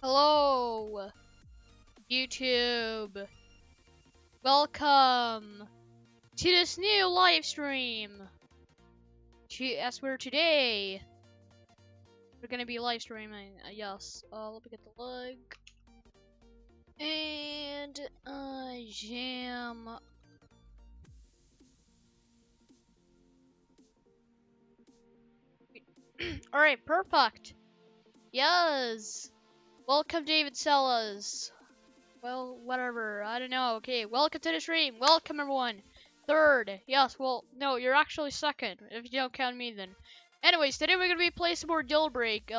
Hello, YouTube. Welcome to this new live stream. As we're today, we're gonna be live streaming. Yes. Let me get the link. And jam. All right, perfect. Yes. Welcome, David Sellas. Well, whatever. I don't know. Okay, welcome to the stream. Welcome, everyone. Third. Yes, well, no, you're actually second. If you don't count me, then. Anyways, today we're gonna be playing some more jailbreak. We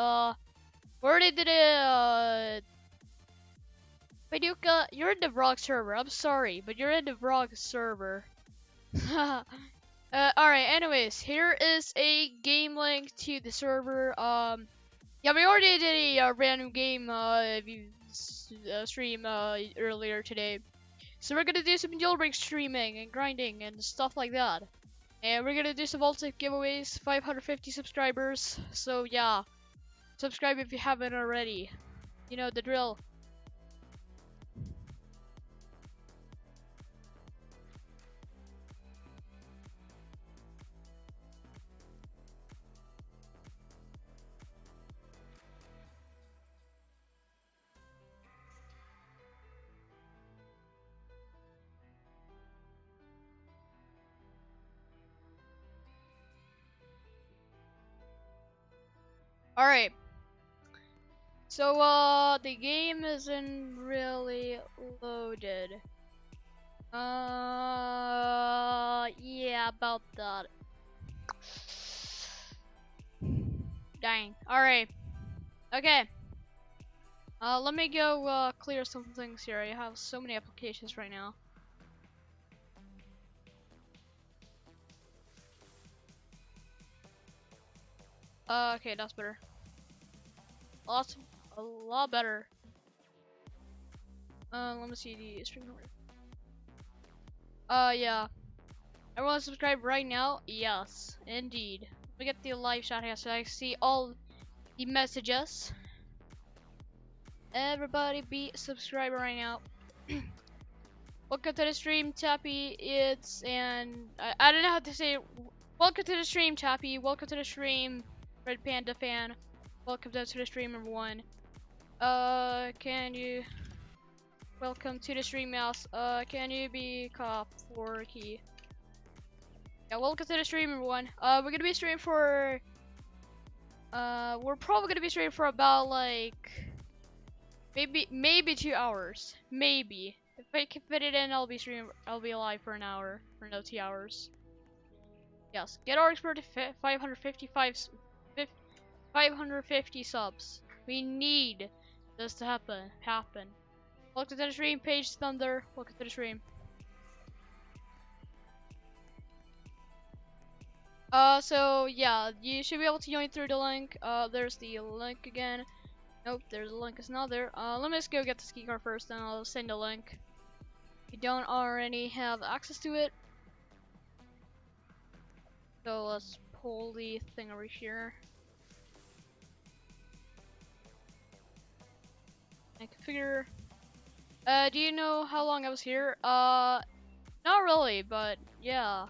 already did a, Paducah, you're in the wrong server. I'm sorry, but you're in the wrong server. Alright, anyways, here is a game link to the server. Yeah, we already did a random game, stream, earlier today. So we're gonna do some jailbreak streaming and grinding and stuff like that. And we're gonna do some ultimate giveaways, 550 subscribers. So yeah, subscribe if you haven't already. You know the drill. Alright. So the game isn't really loaded. Yeah, about that. Dang. Alright. Okay. Let me go clear some things here. I have so many applications right now. Okay, that's better. A lot better. Let me see the stream number. Yeah. Everyone subscribe right now? Yes, indeed. Let me get the live chat here so I see all the messages. Everybody be a subscriber right now. Welcome to the stream, Tappy. I don't know how to say it. Welcome to the stream, Tappy. Welcome to the stream, Red Panda fan. Welcome to the stream, number one. Can you? Welcome to the stream, Mouse. Can you be cop for key? Yeah, welcome to the stream, everyone. We're gonna be streaming for. We're probably gonna be streaming for about like. Maybe 2 hours. Maybe. If I can fit it in, I'll be alive for an hour. For no 2 hours. Yes. Get Arxbird to 550 subs. We need this to happen. Welcome to the stream, Page Thunder. Welcome to the stream. So yeah, you should be able to join through the link. There's the link again. Nope, there's a link. It's not there. Let me just go get the ski car first, and I'll send the link. If you don't already have access to it. So let's pull the thing over here. I configure. Do you know how long I was here? Not really, but yeah.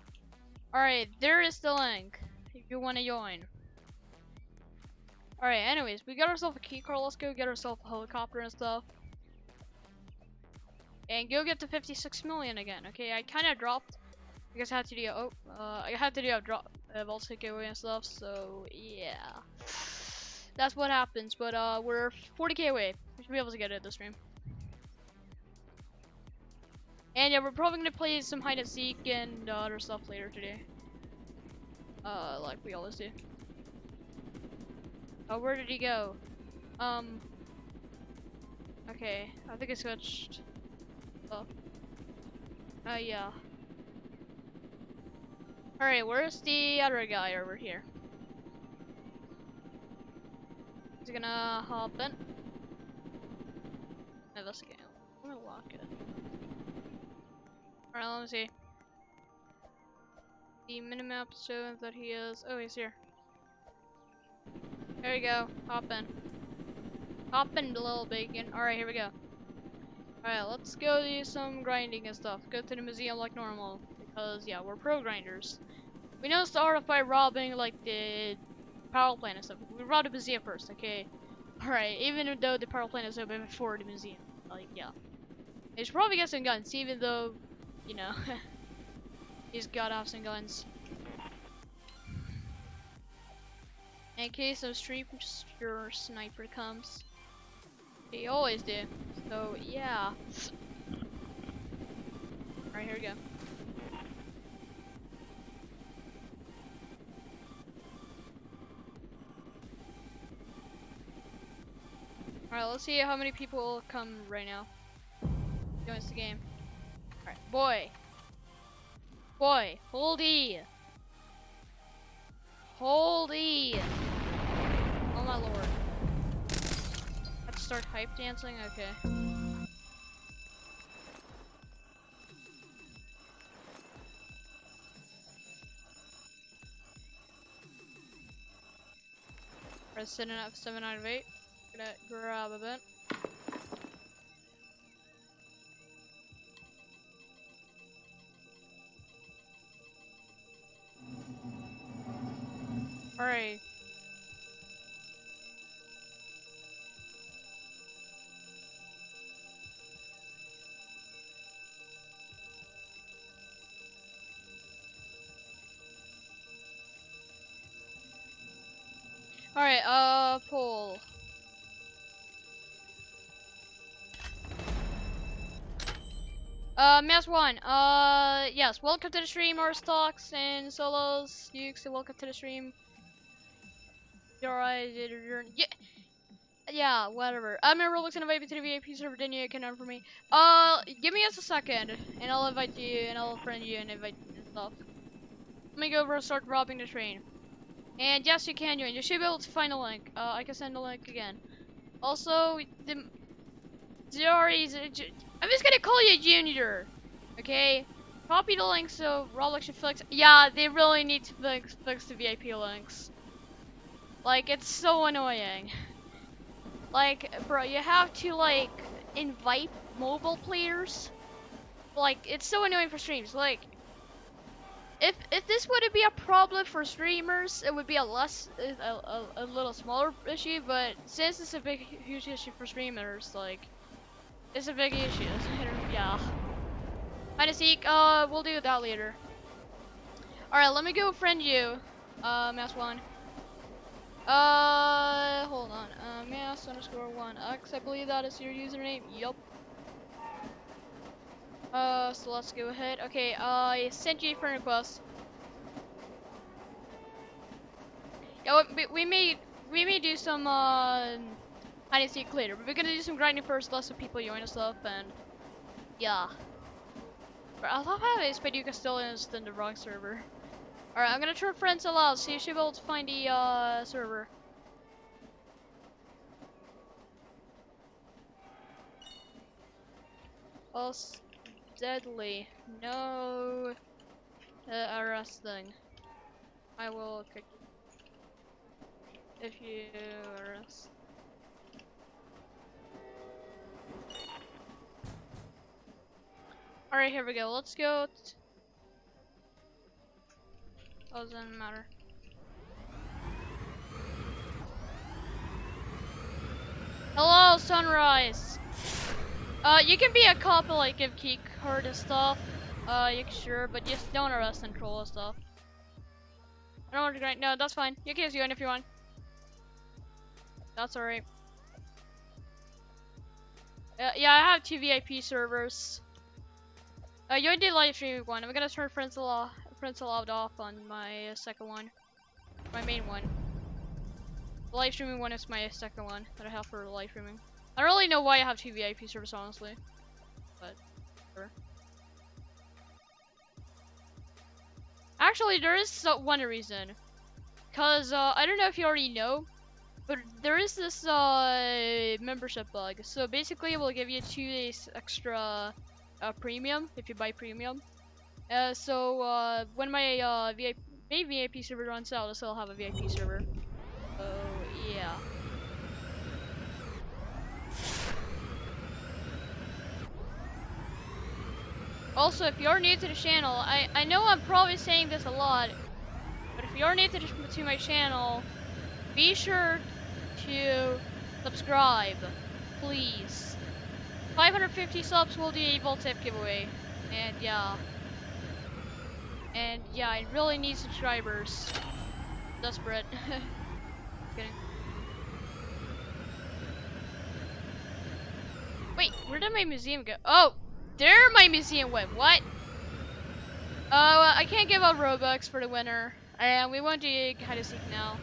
Alright, there is the link. If you want to join. Alright, anyways, we got ourselves a key car. Let's go get ourselves a helicopter and stuff. And go get the 56 million again. Okay, I kind of dropped because I had to do a drop vault giveaway and stuff. So yeah, that's what happens. But we're 40k away. We should be able to get it this stream. And yeah, we're probably gonna play some hide and seek and other stuff later today. Like we always do. Oh, where did he go? Okay, I think I switched. Oh. Yeah. Alright, where's the other guy over here? He's gonna hop in. Investigate. I'm gonna lock it. Alright, let me see. The minimap shows that he is. Oh, he's here. There you go. Hop in. Popping a little bacon. Alright, here we go. Alright, let's go do some grinding and stuff. Go to the museum like normal. Because, yeah, we're pro grinders. We know start off by robbing, like, the power plant and stuff. We robbed the museum first, okay? Alright, even though the power plant is open before the museum. Like, yeah. They should probably get some guns, even though, you know, he's gotta have some guns. In case a street sniper comes. They always do. So, yeah. Alright, here we go. Alright, let's see how many people come right now. Join the game. Alright, boy. Boy, hold E. Hold E. Oh my lord. Have to start hype dancing? Okay. Press 7 out of 8. Gonna grab a bit. Alright. Alright, poll. Mass 1, yes, welcome to the stream, our stocks and solos. Welcome to the stream. Alright, yeah, whatever. I'm in Roblox and invite me to the VIP server, then you can earn for me. Give me just a second, and I'll invite you, and I'll friend you, and invite you and stuff. Let me go over and start robbing the train. And yes, you can join. You should be able to find a link. I can send the link again. Also, I'm just gonna call you Junior, okay? Copy the link so Roblox should fix. Yeah, they really need to fix the VIP links. Like, it's so annoying. Like, bro, you have to like invite mobile players. Like, it's so annoying for streams. Like, if this wouldn't be a problem for streamers, it would be a little smaller issue. But since it's a huge issue for streamers, like, it's a big issue. Yeah. Hi, Seek. We'll do that later. All right, let me go friend you, Mass 1. Hold on. Mass_1x. I believe that is your username. Yup. So let's go ahead. Okay, I sent you a friend request. Yeah, we may do some hide and seek later, but we're gonna do some grinding first. Let some people join and stuff, and yeah. But I love how Spaduka still is in the wrong server. All right, I'm gonna turn friends allowed, so you should be able to find the server. Also, deadly. No arresting. I will kick you if you arrest. Alright, here we go. Let's go. Doesn't matter. Hello, Sunrise. You can be a cop and like give key card and stuff. You can sure, but just don't arrest and troll and stuff. I don't want to grind. No, that's fine. You can join if you want. That's alright. Yeah, I have 2 VIP servers. You already live stream one. I'm gonna turn friends allowed off on my second one, my main one. The live streaming one is my second one that I have for live streaming. I don't really know why I have 2 VIP servers, honestly, but whatever. Actually, there is one reason, cause I don't know if you already know, but there is this membership bug. So basically, it will give you 2 days extra premium if you buy premium. So when my VIP server runs out, I'll still have a VIP server. So yeah. Also, if you're new to the channel, I know I'm probably saying this a lot, but if you're new to my channel, be sure to subscribe, please. 550 subs will do a vault tip giveaway, and yeah, I really need subscribers. Desperate. Kidding. Wait, where did my museum go? Oh, there my museum went. What? I can't give out Robux for the winner, and we won't do hide and seek now.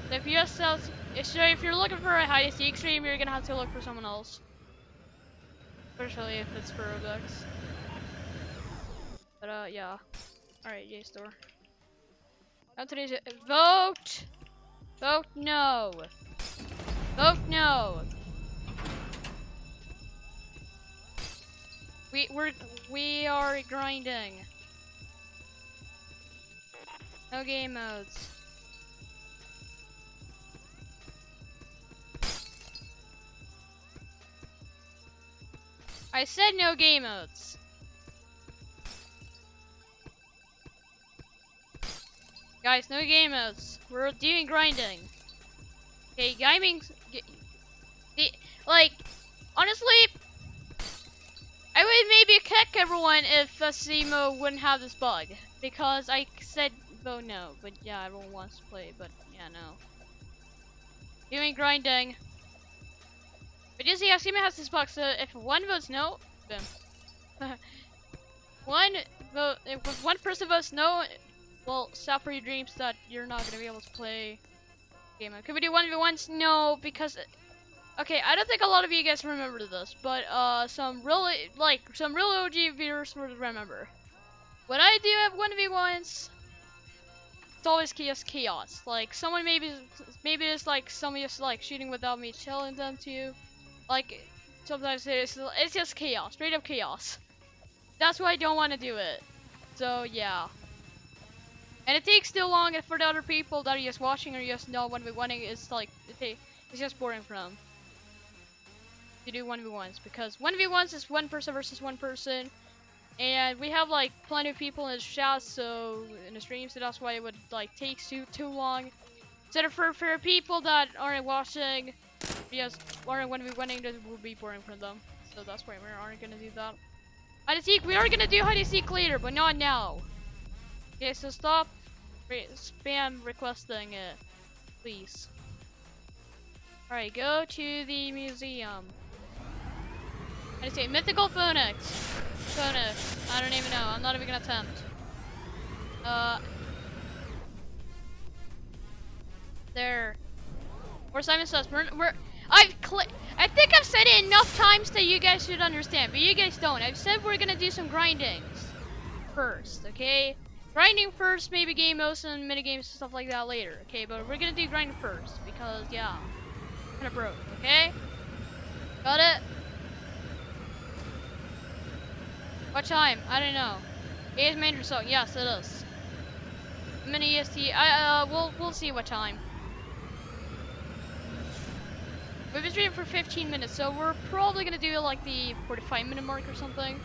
So if you're looking for a hide and seek stream, you're gonna have to look for someone else. Especially if it's for Robux. But yeah. Alright, J store. Now today's vote! Vote no! Vote no! We are grinding. No game modes. I said no game modes. Guys, no game modes. We're doing grinding. Okay, gaming. Like, honestly, I would maybe kick everyone if Simo wouldn't have this bug. Because I said vote no, but yeah, everyone wants to play, but yeah, no. Doing grinding. But you see, Simo has this bug, so if one votes no, boom. If one person votes no, well, stop for your dreams that you're not gonna be able to play game mode. Could we do 1v1s? No, because okay, I don't think a lot of you guys remember this, but some real OG viewers would remember. When I do have 1v1s, it's always just chaos. Like someone maybe it's like someone just like shooting without me telling them to. Like sometimes it's just chaos, straight up chaos. That's why I don't want to do it. So yeah. And it takes too long for the other people that are just watching or just know 1v1ing. It's like it's just boring for them to do 1v1s, because 1v1s is one person versus one person, and we have like plenty of people in the chat, so in the stream, so that's why it would like take too long. Instead of for people that aren't watching, just aren't 1v1ing, that would be boring for them. So that's why we aren't gonna do that. Hide and seek, we are gonna do hide and seek later, but not now. Okay, so stop spam requesting it, please. Alright, go to the museum. I say mythical Phoenix. I don't even know. I'm not even gonna attempt. There. Or Simon says I think I've said it enough times that you guys should understand, but you guys don't. I've said we're gonna do some grindings first, okay? Grinding first, maybe game modes and mini games and stuff like that later, okay? But we're gonna do grinding first because yeah, kind of broke, okay? Got it? What time? I don't know. It is major song. Yes, it is. Mini EST. We'll see what time. We've been streaming for 15 minutes, so we're probably gonna do like the 45-minute mark or something.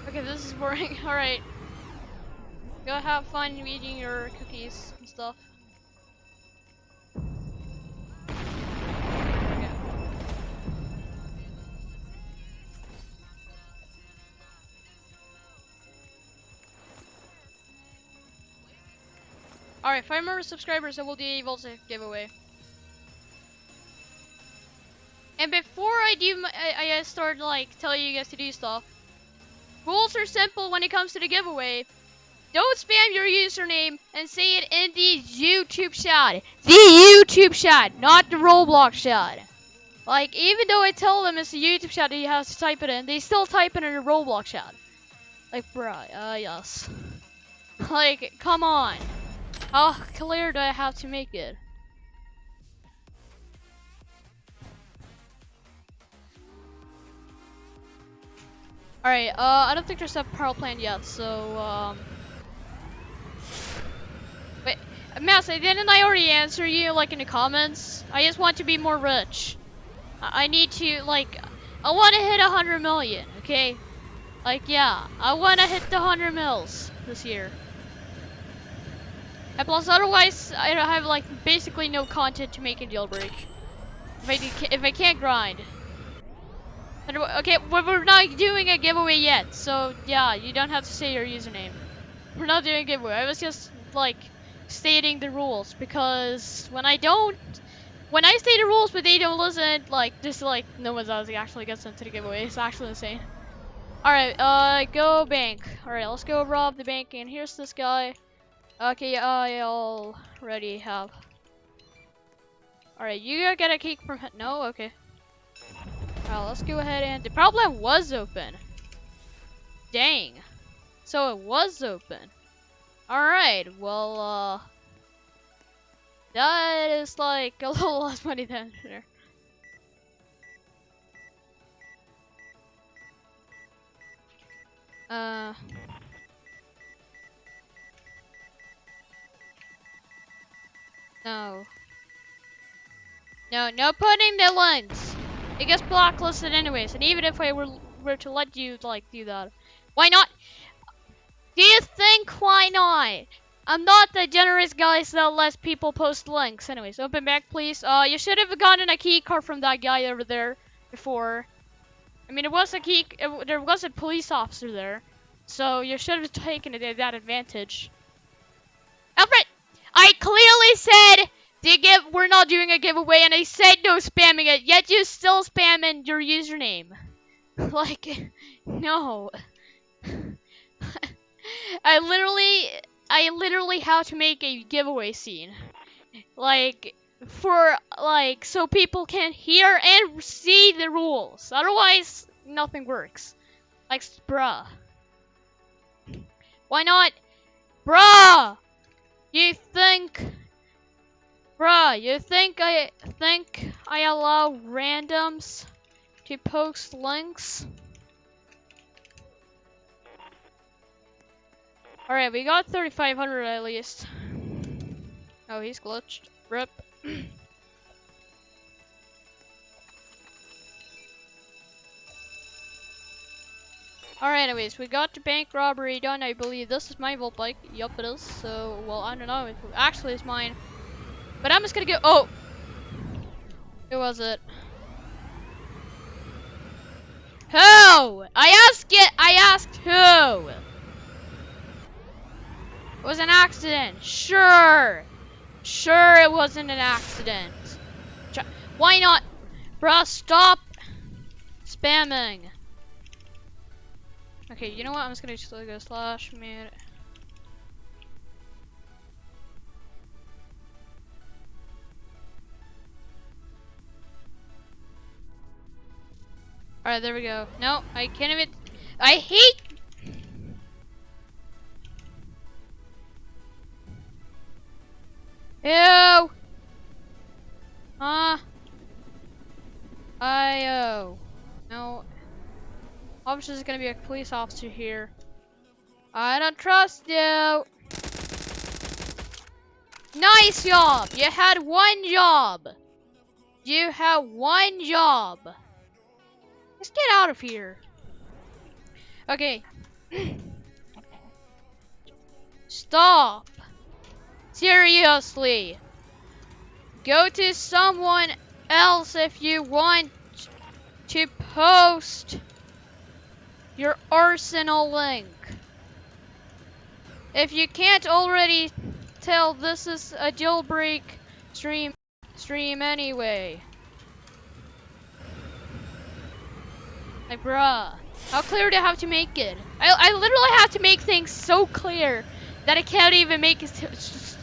Okay, this is boring. All right. Go have fun eating your cookies and stuff. Okay. Alright, 5 more subscribers and we'll do a vault giveaway. And before I start like telling you guys to do stuff, rules are simple when it comes to the giveaway. Don't spam your username and say it in the YouTube chat. The YouTube chat, not the Roblox chat. Like, even though I tell them it's the YouTube chat that you have to type it in, they still type it in the Roblox chat. Like, bruh, yes. Like, come on. How clear do I have to make it? Alright, I don't think there's a power plant yet, so, Wait, Mouse, didn't I already answer you, like, in the comments? I just want to be more rich. I need to, like, I want to hit 100 million, okay? Like, yeah, I wanna hit the 100 mils this year. And plus, otherwise, I don't have like basically no content to make in jailbreak. If I can't grind. Okay, we're not doing a giveaway yet, so yeah, you don't have to say your username. We're not doing a giveaway. I was just like stating the rules because when I state the rules but they don't listen, like just like no one else actually gets into the giveaway. It's actually insane. All right, go bank. All right, let's go rob the bank. And here's this guy. Okay, I already have. All right, you get a cake from no. Okay. All right, let's go ahead and the problem was open. Dang. So it was open. Alright, well, that is like a little less money than there. No. No putting the links. It gets blacklisted anyways, and even if I were to let you, like, do that. Why not? Do you think why not? I'm not the generous guy that lets people post links. Anyways, open back, please. You should have gotten a key card from that guy over there before. I mean, there was a police officer there, so you should have taken that advantage. Alfred, I clearly said we're not doing a giveaway, and I said no spamming it. Yet you still spamming your username. Like, no. I literally have to make a giveaway scene, like so people can hear and see the rules. Otherwise, nothing works. Like, bruh. Why not? Bruh! You think I allow randoms to post links? Alright, we got 3,500 at least. Oh, he's glitched. Rip. Alright, anyways, we got the bank robbery done. I believe this is my vault bike. Yup, it is. So, well, I don't know if it actually is mine. But I'm just gonna go. Oh! Who was it? Who? I asked who? It was an accident. Sure. Sure, it wasn't an accident. Why not? Bruh, stop spamming. Okay, you know what? I'm just gonna go slash mute. Alright, there we go. No, I can't even. I hate. Ew. No. Obviously, there's gonna be a police officer here. I don't trust you. Nice job. You had one job. You have one job. Let's get out of here. Okay. Stop. Seriously. Go to someone else if you want to post your arsenal link. If you can't already tell, this is a jailbreak stream anyway. Like, bruh, how clear do I have to make it? I literally have to make things so clear that I can't even make it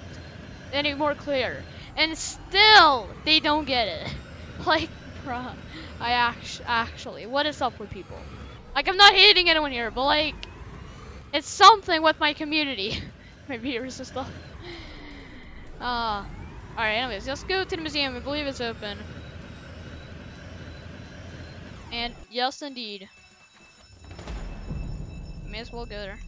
any more clear. And still, they don't get it. Like, bruh, actually, what is up with people? Like, I'm not hating anyone here, but like, it's something with my community. My viewers and stuff. Alright, anyways, let's go to the museum. I believe it's open. And yes, indeed. May as well go there.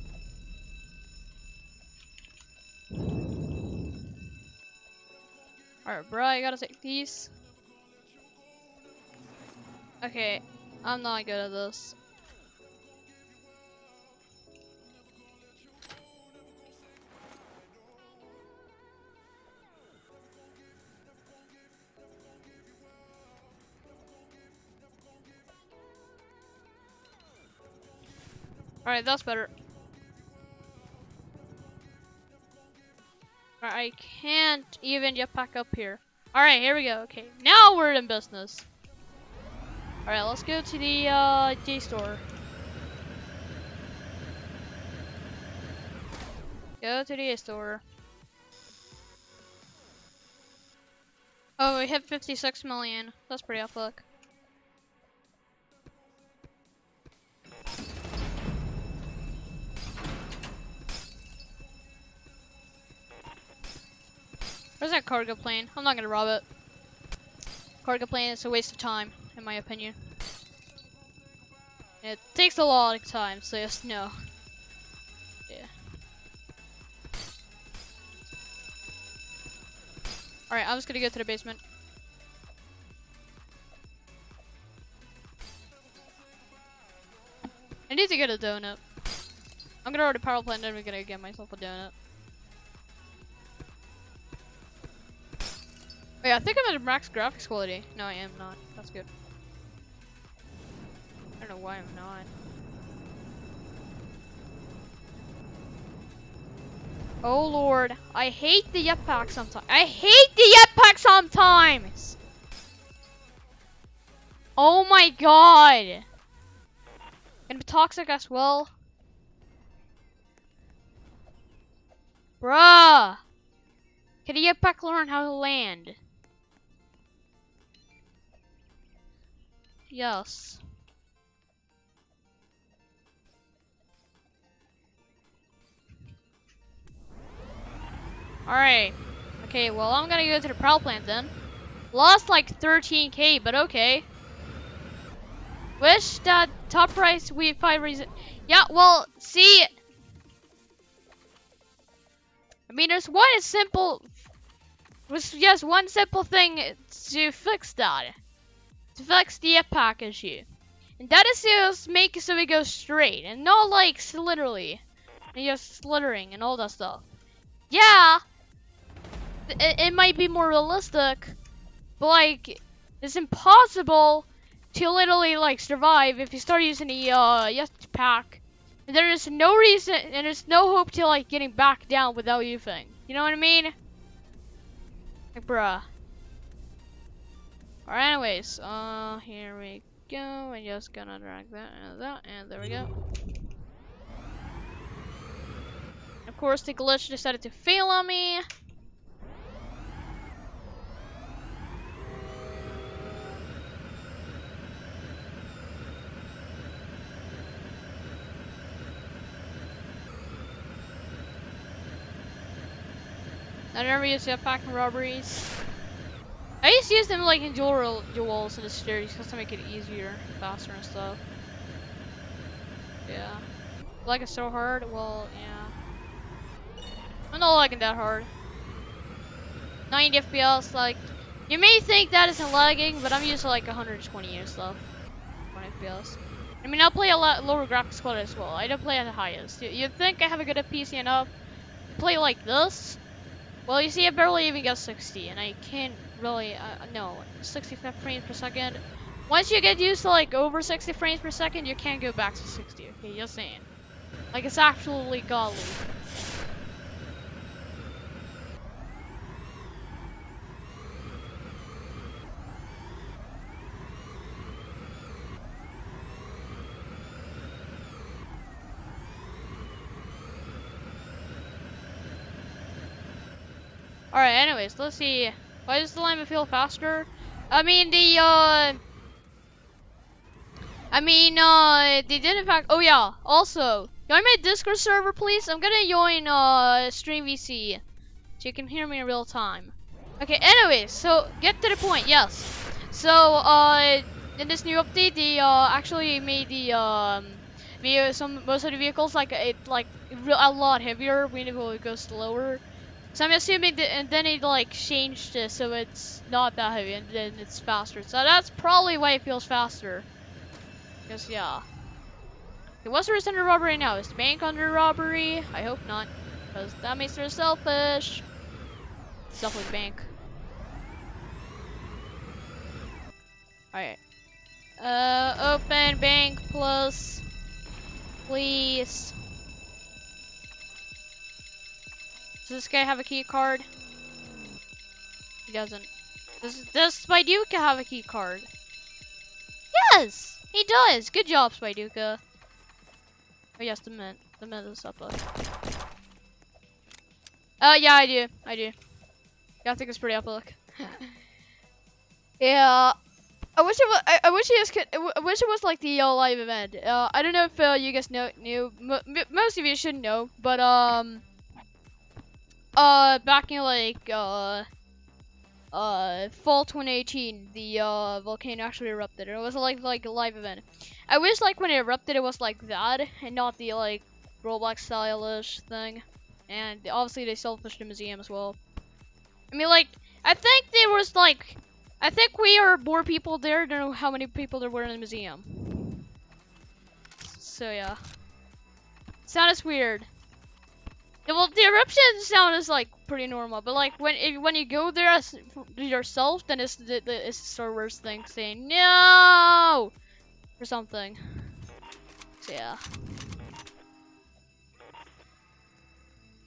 Alright, bro, I gotta take these. Okay, I'm not good at this. Alright, that's better. I can't even get back up here. Alright, here we go. Okay, now we're in business. Alright, let's go to the J store. Go to the store. Oh, we hit 56 million. That's pretty epic. Where's that cargo plane? I'm not gonna rob it. Cargo plane is a waste of time, in my opinion. It takes a lot of time, so just no. Yeah. Alright, I'm just gonna go to the basement. I need to get a donut. I'm gonna order a power plant, then we're gonna get myself a donut. Wait, I think I'm at max graphics quality. No, I am not. That's good. I don't know why I'm not. Oh lord, I hate the jetpack sometimes. I hate the jetpack sometimes! Oh my god! Gonna be toxic as well. Bruh! Can the jetpack learn how to land? Yes. Alright. Okay, well I'm gonna go to the power plant then. Lost like 13k, but okay. Wish that top price we find reason. Yeah, well, see. I mean, there's one simple. Was just one simple thing to fix that. To fix the jetpack issue. And that is just make it so it goes straight and not like literally. And just slithering and all that stuff. Yeah. It might be more realistic. But like, it's impossible to literally like survive if you start using the jetpack. And there is no reason and there's no hope to like getting back down without using. You know what I mean? Like, bruh. Alright, anyways, here we go. I'm just gonna drag that and that, and there we go. Of course, the glitch decided to fail on me. I never used jetpack in robberies. I used to use them like in duels in the series just to make it easier, faster and stuff. Yeah. Like it's so hard? Well, yeah. I'm not liking that hard. 90 FPS, like, you may think that isn't lagging, but I'm used to like 120 and stuff. 20 FPS. I mean, I'll play a lot lower graphics quality as well. I don't play at the highest. You'd think I have a good PC enough to play like this. Well, you see, I barely even get 60, and I can't really, no, 65 frames per second. Once you get used to like over 60 frames per second, you can't go back to 60, okay, just saying. Like, it's absolutely godly. Alright, anyways, let's see. Why does the llama feel faster? I mean, they did in fact, oh yeah, also, join my Discord server, please. I'm gonna join, Stream VC, so you can hear me in real time. Okay, anyways, so, get to the point, yes. So, in this new update, they, actually made the, most of the vehicles, like, a lot heavier, when it will go slower. So I'm assuming that, and then it like changed it so it's not that heavy and then it's faster. So that's probably why it feels faster. Because yeah. Okay, what's the reason under robbery now? Is the bank under robbery? I hope not. Because that makes her selfish. It's definitely bank. Alright. Open bank plus. Please. Does this guy have a key card? He doesn't. Does Spyduka have a key card? Yes! He does! Good job, Spyduka. Oh yes, the mint. The mint is up. Yeah, I do. Yeah, I think it's pretty epic. Yeah. I wish it was. I wish you guys could. I wish it was like the live event. I don't know if you guys knew. Most of you should know, but back in like fall 2018, the volcano actually erupted. It was like a live event. I wish like when it erupted, it was like that and not the like Roblox stylish thing. And obviously they selfished the museum as well. I mean, like, I think there was like, I think we are more people there than how many people there were in the museum. So yeah, sound is weird. Yeah, well, the eruption sound is like pretty normal, but like when you go there as yourself, then it's the server's thing saying no or something. So yeah.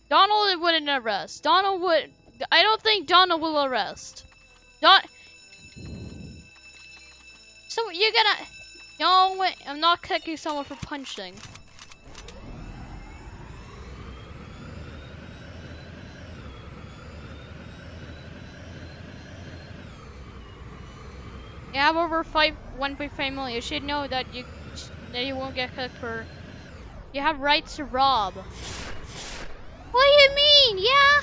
Donald wouldn't arrest. Donald would. I don't think Donald will arrest. So you're gonna. No, wait, I'm not kicking someone for punching. You have over 1.5 million. You should know that you won't get kicked for. You have rights to rob. What do you mean? Yeah.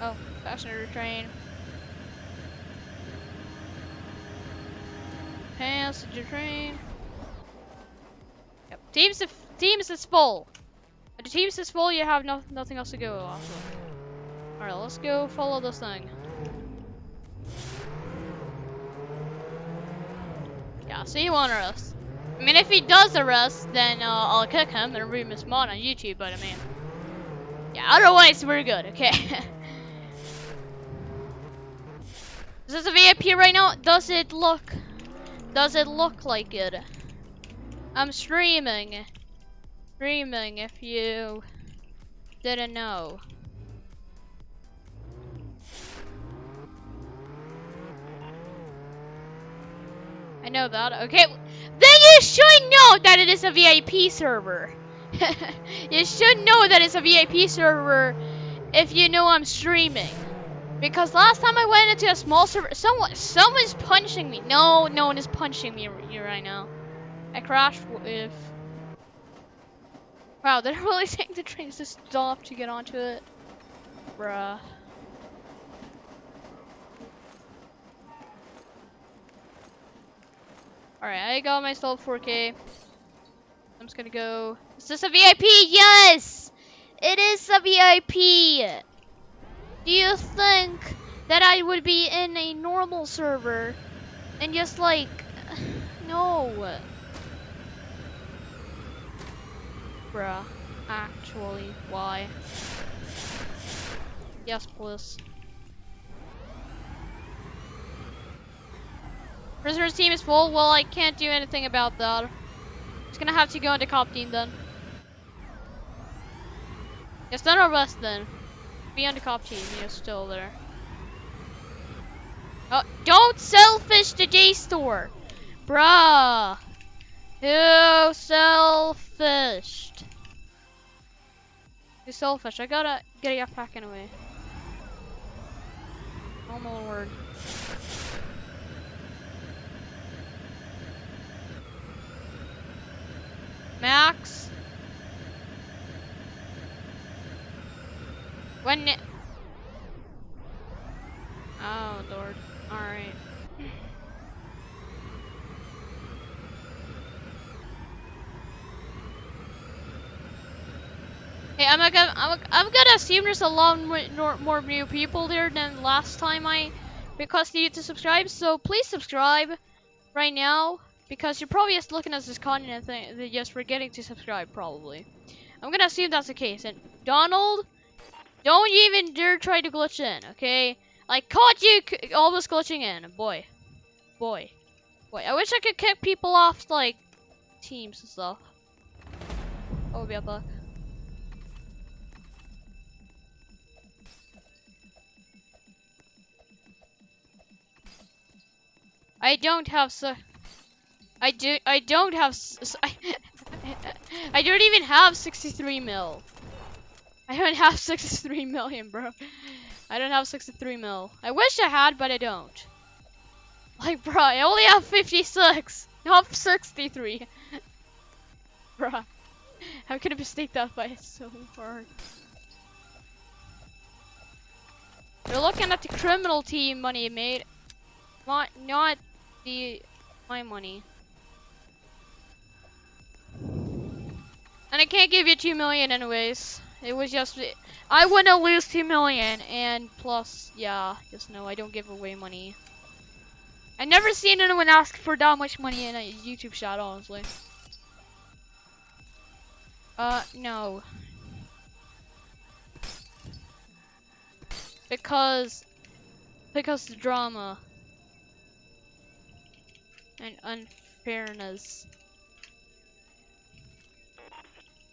Oh, passenger train. Passenger train. Yep. Teams is full. If the teams is full, you have nothing else to go off of. Alright, let's go follow this thing. Yeah, so he won't arrest. I mean, if he does arrest, then I'll kick him and remove his mod on YouTube, but I mean, yeah, otherwise we're good, okay? Is this a VIP right now? Does it look like it? I'm streaming if you didn't know. I know that. Okay, then you should know that it is a VIP server. You should know that it's a VIP server if you know I'm streaming. Because last time I went into a small server, someone's punching me. No one is punching me right now. I crashed with. Wow, they're really taking the trains to stop to get onto it, bruh. Alright, I got myself 4K. I'm just gonna go. Is this a VIP? Yes! It is a VIP! Do you think that I would be in a normal server and just like. No. Bruh. Actually, why? Yes, please. Prisoner's team is full. Well, I can't do anything about that. Just gonna have to go into cop team then. Yes, don't arrest then. Be on the cop team. You're still there. Oh, don't selfish the J store, bruh. Who selfished? Who's selfish? I gotta get a pack anyway. Oh my lord. Max? When it... Oh lord. Alright. Hey, I'm gonna assume there's a lot more new people there than last time because you need to subscribe, so please subscribe right now. Because you're probably just looking at this content thing, they're just forgetting to subscribe, probably. I'm gonna assume that's the case. And Donald, don't even dare try to glitch in, okay? I caught you almost glitching in. Boy. I wish I could kick people off, like, teams and stuff. I'll be up back. I don't have I don't have I don't even have 63 mil. I don't have 63 million, bro. I don't have 63 mil. I wish I had, but I don't. Like, bro, I only have 56, not 63. Bro, how could I mistake that by so hard? You're looking at the criminal team money made, not my money. And I can't give you 2 million anyways. It was just, I wouldn't lose 2 million, and plus, yeah, just no, I don't give away money. I never seen anyone ask for that much money in a YouTube chat, honestly. No. Because the drama and unfairness.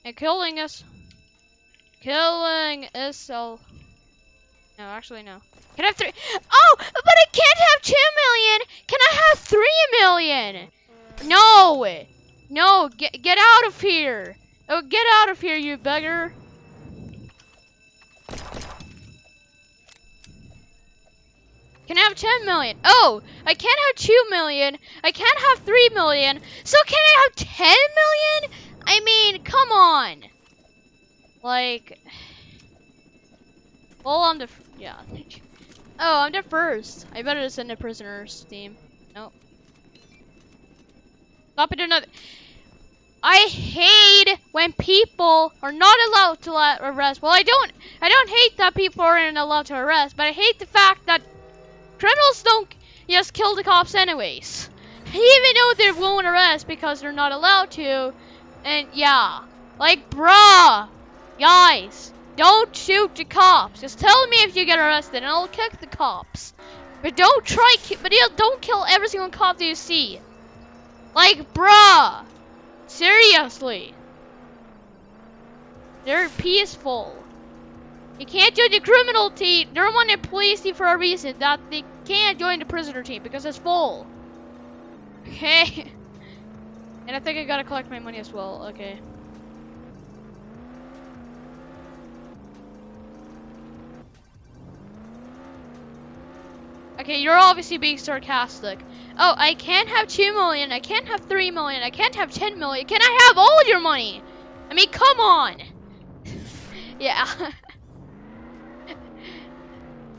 And killing us so. No, actually no. Can I have 3? Oh, but I can't have 2 million. Can I have 3 million? No, no, get out of here. Oh, get out of here, you beggar. Can I have 10 million? Oh, I can't have 2 million. I can't have 3 million. So can I have 10 million? I mean, come on. Like, well, I'm the, yeah. Oh, I'm the first. I better send the prisoners team. Nope. Stop it another. I hate when people are not allowed to arrest. Well, I don't hate that people aren't allowed to arrest, but I hate the fact that criminals don't just kill the cops anyways. Even though they won't arrest because they're not allowed to. And yeah, like, bruh, guys, don't shoot the cops. Just tell me if you get arrested and I'll kick the cops. But don't don't kill every single cop that you see. Like, bruh, seriously. They're peaceful. You can't join the criminal team. They're on the police team for a reason. That they can't join the prisoner team because it's full. Okay. And I think I gotta collect my money as well. Okay. Okay, you're obviously being sarcastic. Oh, I can't have 2 million. I can't have 3 million. I can't have 10 million. Can I have all your money? I mean, come on. Yeah.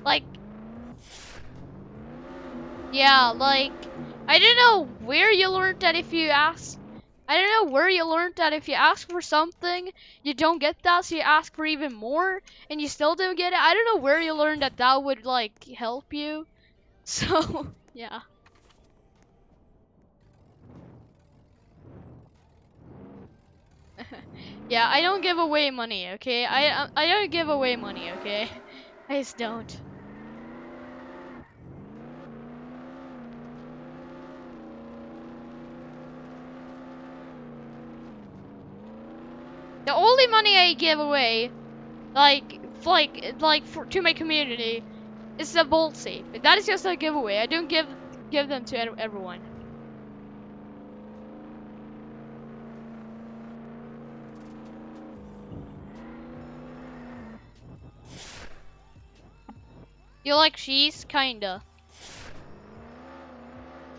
Like, yeah, like, I don't know where you learned that if you ask. I don't know where you learned that if you ask for something, you don't get that, so you ask for even more, and you still don't get it. I don't know where you learned that that would, like, help you. So, yeah. Yeah, I don't give away money, okay? I don't give away money, okay? I just don't. The only money I give away, to my community, is the bolt safe. That is just a giveaway. I don't give them to everyone. You like cheese? Kinda.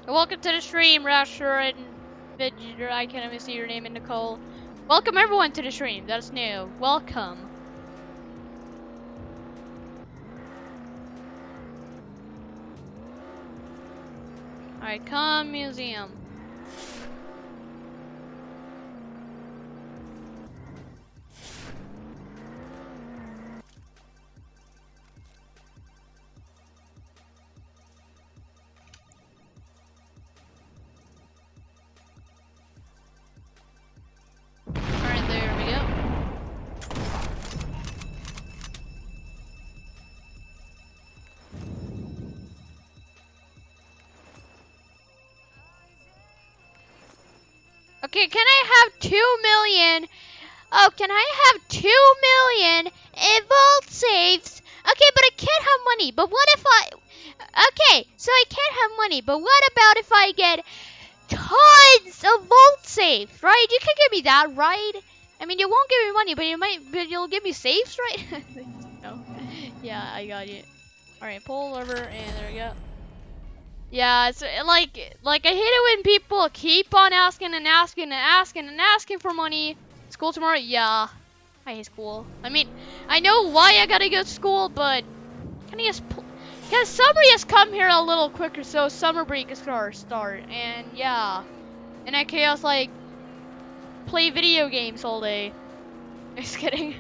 Welcome to the stream, Rasher and Vidger. I can't even see your name in Nicole. Welcome everyone to the stream. That's new. Welcome. Alright, come museum. Alright, there we go. Okay, can I have 2 million? Oh, can I have 2 million in vault safes? Okay, but I can't have money. But what if I... Okay, so I can't have money. But what about if I get tons of vault safes, right? You can give me that, right? I mean, you won't give me money, but you'll give me safes, right? No. Yeah, I got you. All right, pull over, and there we go. Yeah, it's like I hate it when people keep on asking and asking and asking and asking for money. School tomorrow? Yeah, I hate school. I mean, I know why I gotta go to school, but can I just can summer just come here a little quicker so summer break is gonna start? And yeah, and I can just like play video games all day. Just kidding.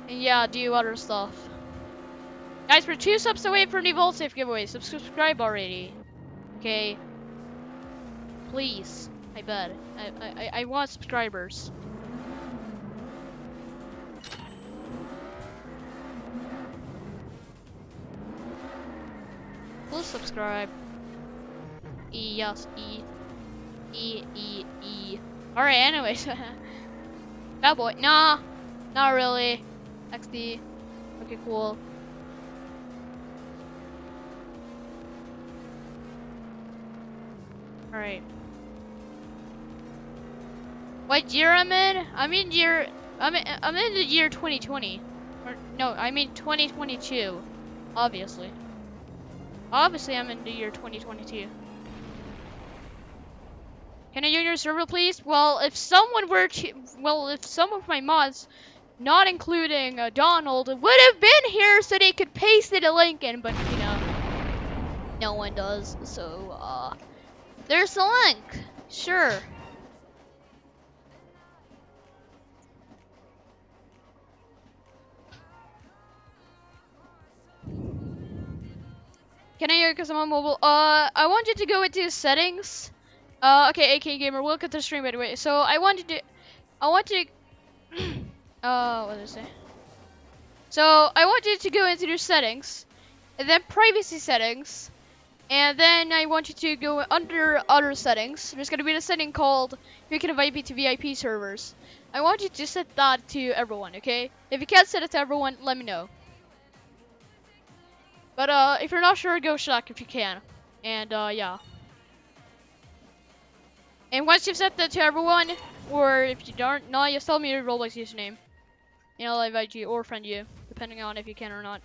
And yeah, do other stuff. Guys, we're 2 subs away from the Vault Safe giveaway. Subscribe already. Okay. Please. I bet. I want subscribers. Please subscribe. Yes, E. Alright, anyways. Bad boy. Nah. Not really. XD. Okay, cool. Alright. What year I'm in? I'm in the year 2020. Or no, I mean 2022. Obviously. Obviously I'm in the year 2022. Can I join your server, please? Well, if someone were to, if some of my mods, not including Donald, would have been here so they could paste the link in, but you know, no one does. So, there's the link. Sure. Can I, because I'm on mobile? I want you to go into settings. Okay, AK Gamer, welcome to the stream, by the way. So, what did I say? So, I want you to go into your settings, and then privacy settings, and then I want you to go under other settings. There's gonna be a setting called you can invite me to VIP servers. I want you to set that to everyone, okay? If you can't set it to everyone, let me know. But if you're not sure, go check if you can. And yeah. And once you've set that to everyone, or if you don't, just tell me your Roblox username. And I'll invite you or friend you, depending on if you can or not.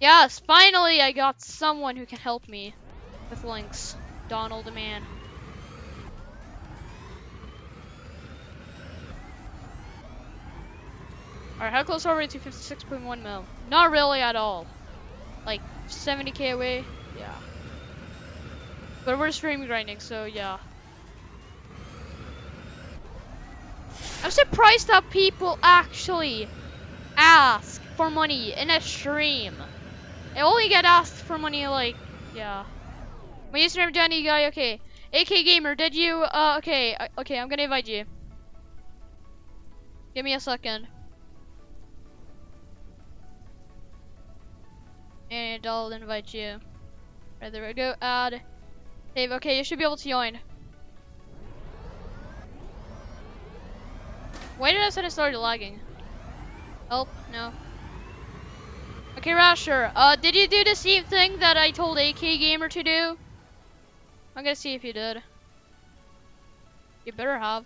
Yes, finally I got someone who can help me with links. Donald the man. Alright, how close are we to 56.1 mil? Not really at all. Like 70k away? Yeah. But we're streaming grinding, so yeah. I'm surprised that people actually ask for money in a stream. I only get asked for money like, yeah. My username Johnny guy, okay. AK Gamer, did you, okay, I'm gonna invite you. Give me a second. And I'll invite you. Right, there we go, add. Dave, okay, you should be able to join. Why did I suddenly start lagging? Help, no. Okay, Rasher, did you do the same thing that I told AK Gamer to do? I'm gonna see if you did. You better have.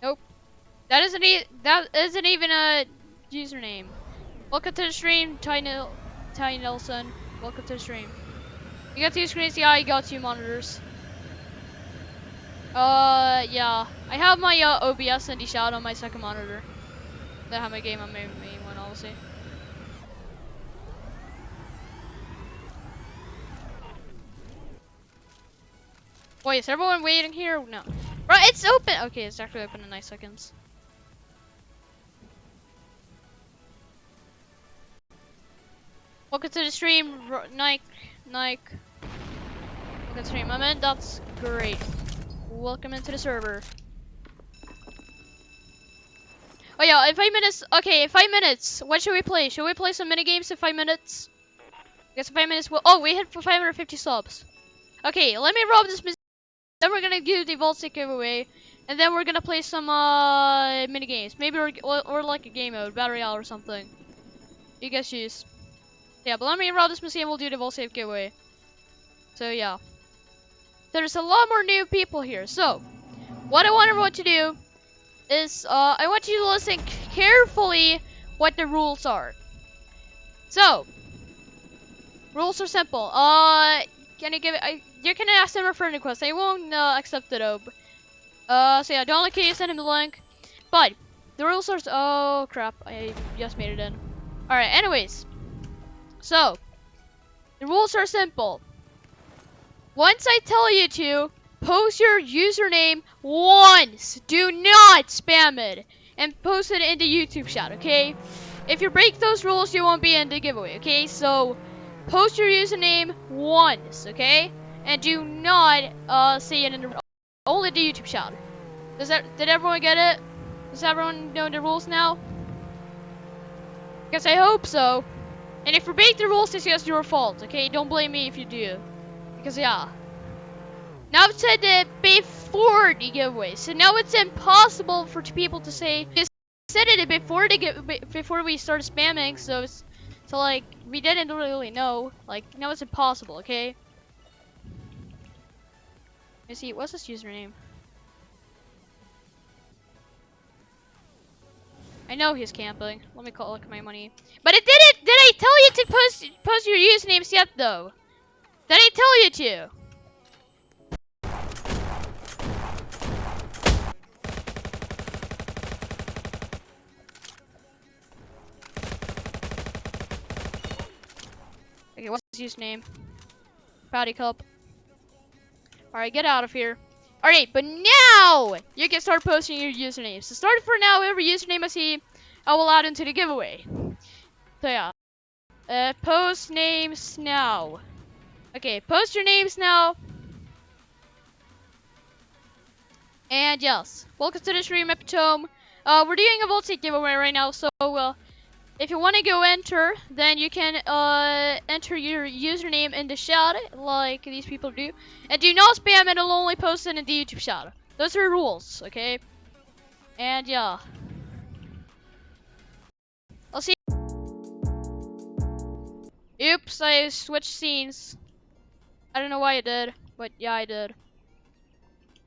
Nope. That isn't even a username. Welcome to the stream, Ty Nelson. Welcome to the stream. You got 2 screens? Yeah, I got 2 monitors. Yeah. I have my OBS and DShout on my second monitor. I have my game on my main one, obviously. Wait, is everyone waiting here? No. Right, it's open. Okay, it's actually open in 9 seconds. Welcome to the stream, Nike. Welcome to the stream. I'm in. That's great. Welcome into the server. Oh yeah, in 5 minutes. Okay, in 5 minutes. What should we play? Should we play some mini games in 5 minutes? I guess in 5 minutes. Oh, we hit for 550 subs. Okay, let me rob this museum. Then we're gonna do the vault giveaway, and then we're gonna play some mini games. Maybe or like a game mode, battle royale or something. You guys choose. Yeah, but let me rob this museum. We'll do the vault giveaway. So yeah, there's a lot more new people here. So what I want everyone to do is I want you to listen carefully what the rules are. So rules are simple. Can you give it? You can ask them a friend request. They won't accept it though. So yeah, don't like it. Send him the link. But the rules are. Oh crap! I just made it in. All right. Anyways, so the rules are simple. Once I tell you to, post your username once. Do not spam it. And post it in the YouTube chat, okay? If you break those rules, you won't be in the giveaway, okay? So, post your username once, okay? And do not say it in the only the YouTube chat. Did everyone get it? Does everyone know the rules now? Because I hope so. And if you break the rules, it's just your fault, okay? Don't blame me if you do. Because yeah. Now I've said it before the giveaway, so now it's impossible for people to say. Just said it before we started spamming, so like we didn't really know. Like now it's impossible, okay? Let me see, what's this username? I know he's camping. Let me look at my money. But it didn't. Did I tell you to post your usernames yet though? Did I tell you to? Okay, what's his username? Patty Cup. Alright, get out of here. Alright, but now you can start posting your usernames. So start for now, every username I see, I will add into the giveaway. So yeah. Post names now. Okay, post your names now. And yes, welcome to the stream, Epitome. We're doing a vault giveaway right now, so if you want to go enter, then you can enter your username in the chat, like these people do. And do not spam it, it'll only post it in the YouTube chat. Those are rules, okay? And yeah. I'll see. Oops, I switched scenes. I don't know why I did, but yeah, I did.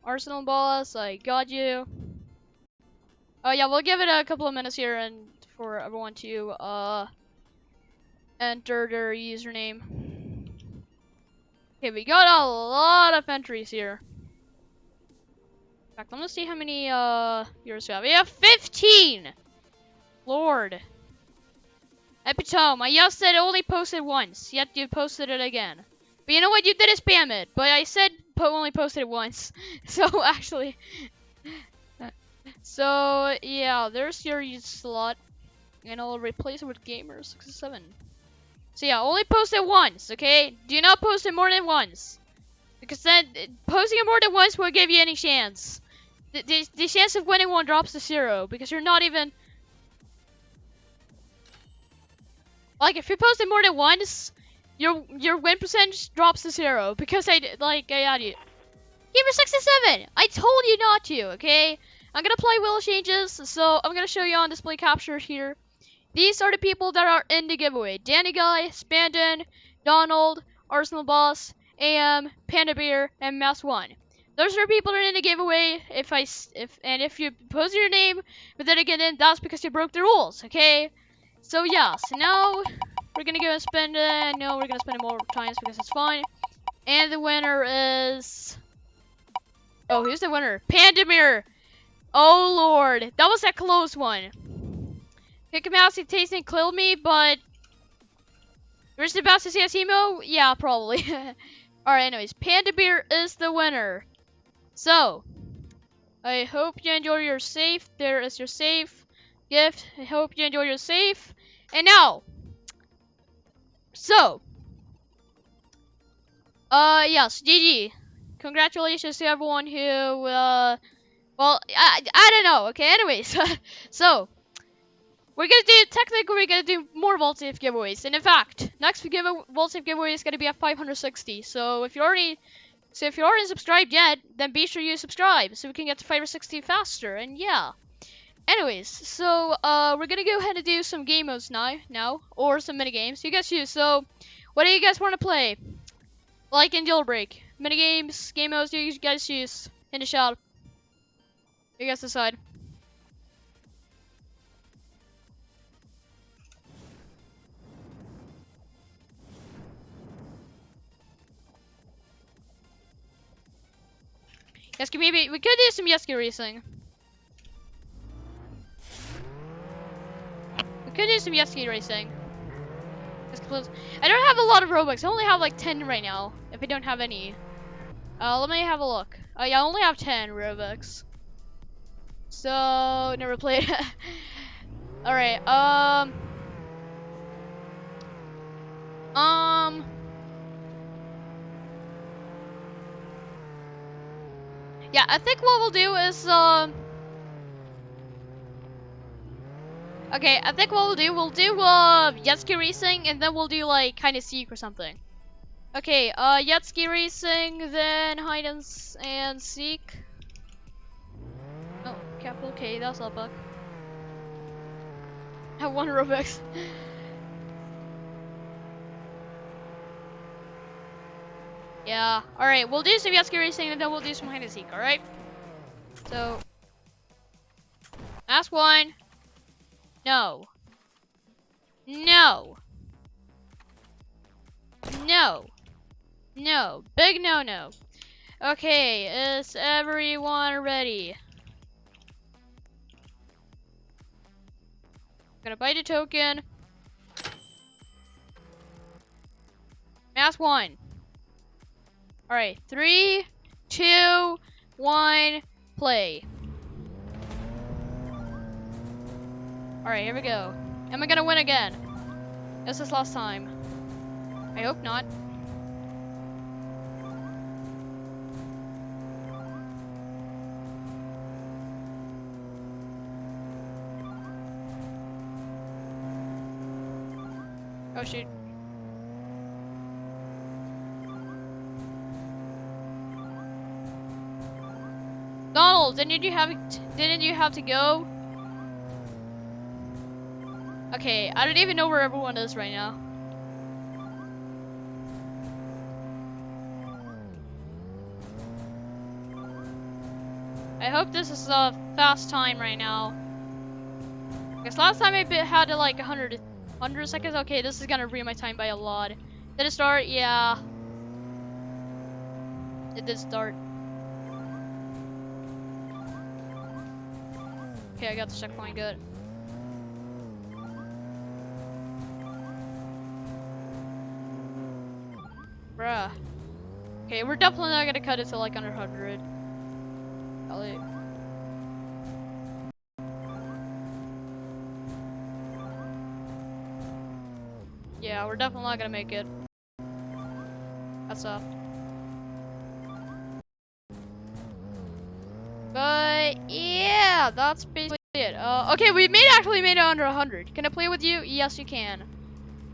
Arsenal boss, I got you. Oh yeah, we'll give it a couple of minutes here and for everyone to enter their username. Okay, we got a lot of entries here. In fact, let me see how many viewers we have. We have 15! Lord. Epitome, I just said only post it once, yet you posted it again. But you know what, you didn't spam it, but I said only posted it once. So actually, so yeah, there's your slot. And I'll replace it with Gamer67. So yeah, only post it once, okay? Do not post it more than once. Because then, posting it more than once won't give you any chance. The chance of winning one drops to 0. Because you're not even... Like, if you post it more than once, your win percentage drops to 0. Because I had you. Gamer67! I told you not to, okay? I'm gonna play wheel changes, so I'm gonna show you on display capture here. These are the people that are in the giveaway. Danny Guy, Spandon, Donald, Arsenal Boss, AM, Panda Bear, and Mass1. Those are the people that are in the giveaway. If you post your name, but then again, that's because you broke the rules, okay? So yeah, so now we're gonna go and spend it. No, we're gonna spend it more times because it's fun. And the winner is... Oh, who's the winner? Pandemir! Oh lord, that was a close one. Kickamassy tasting killed me, but where's the best CS emo? Yeah, probably. Alright, anyways, Panda Beer is the winner. So, I hope you enjoy your safe. There is your safe gift. I hope you enjoy your safe. And now, so, yes, GG. Congratulations to everyone who, well, I don't know. Okay, anyways, so. technically we're gonna do more Vault Safe giveaways. And in fact, next Vault Safe giveaway is gonna be at 560. So if you're already subscribed yet, then be sure you subscribe so we can get to 560 faster. And yeah. Anyways, so we're gonna go ahead and do some game modes now, or some mini games. You guys choose. So, what do you guys want to play? Like in jailbreak, mini games, game modes. You guys choose in the chat. You guys decide. Yes, maybe we could do some Yeski racing. We could do some Yeski racing. I don't have a lot of Robux. I only have like 10 right now. If I don't have any. Let me have a look. Oh yeah, I only have 10 Robux. So never played. Alright, yeah, I think what we'll do is, okay, I think what we'll do, jet ski racing, and then we'll do, like, hide and seek or something. Okay, jet ski racing, then hide and seek. Oh, capital K, that's not bug. I have 1 Robux. Yeah, alright, we'll do some jet ski racing, and then we'll do some hide and seek, alright? So, last one. No. No. No. No. Big no. Okay, is everyone ready? Gonna buy the token. Last one. Alright, 3, 2, 1, play. Alright, here we go. Am I gonna win again? This is last time. I hope not. Oh shoot. Donald, didn't you have to go? Okay, I don't even know where everyone is right now. I hope this is a fast time right now. Because last time I had to like 100 seconds. Okay, this is gonna ruin my time by a lot. Did it start? Yeah. It did start. Okay, I got the checkpoint, good. Bruh. Okay, we're definitely not gonna cut it to like under 100. Probably. Yeah, we're definitely not gonna make it. That's up. But yeah, that's basically it. Okay, we actually made it under 100. Can I play with you? Yes, you can.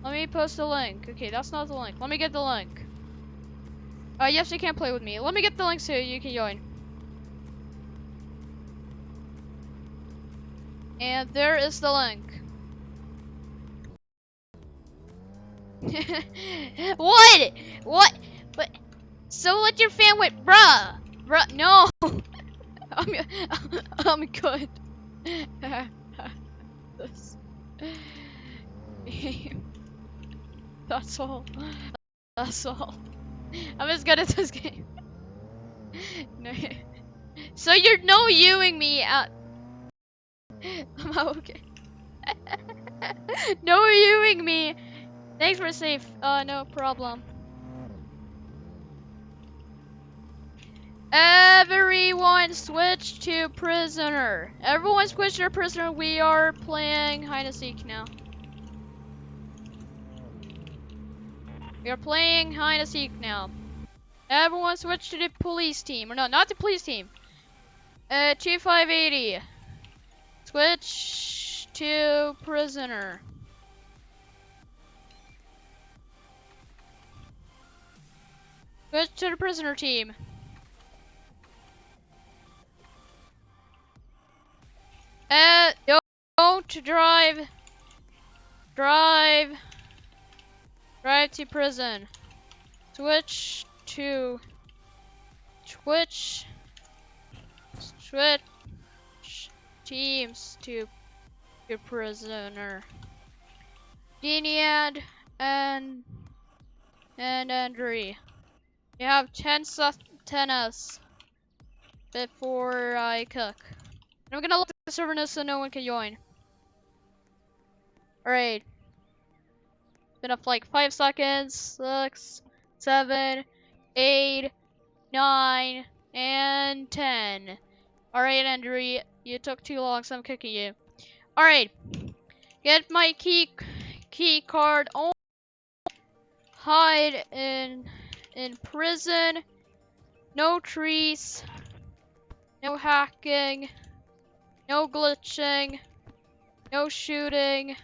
Let me post the link. Okay, that's not the link. Let me get the link. Yes, you can play with me. Let me get the link so you can join. And there is the link. What? What? But so let your fan wait, bruh. No. I'm good. This. That's all. That's all. I'm as good at this game. No. So you're no viewing me at. I'm okay. No viewing me. Thanks for safe. No problem. Everyone switch to prisoner. Everyone switch to prisoner. We are playing hide and seek now. We are playing hide and seek now. Everyone switch to the police team. Or no, not the police team. 2580. Switch to prisoner. Switch to the prisoner team. Don't drive. Drive to prison. Switch teams to your prisoner. Dini and Andre. You have 10s before I cook. I'm gonna lock the server now so no one can join. Alright. Been up like 5 seconds. 6, 7, 8, 9, and 10. Alright, Andre, you took too long, so I'm kicking you. Alright. Get my key card. Oh, hide in prison. No trees. No hacking. No glitching. No shooting.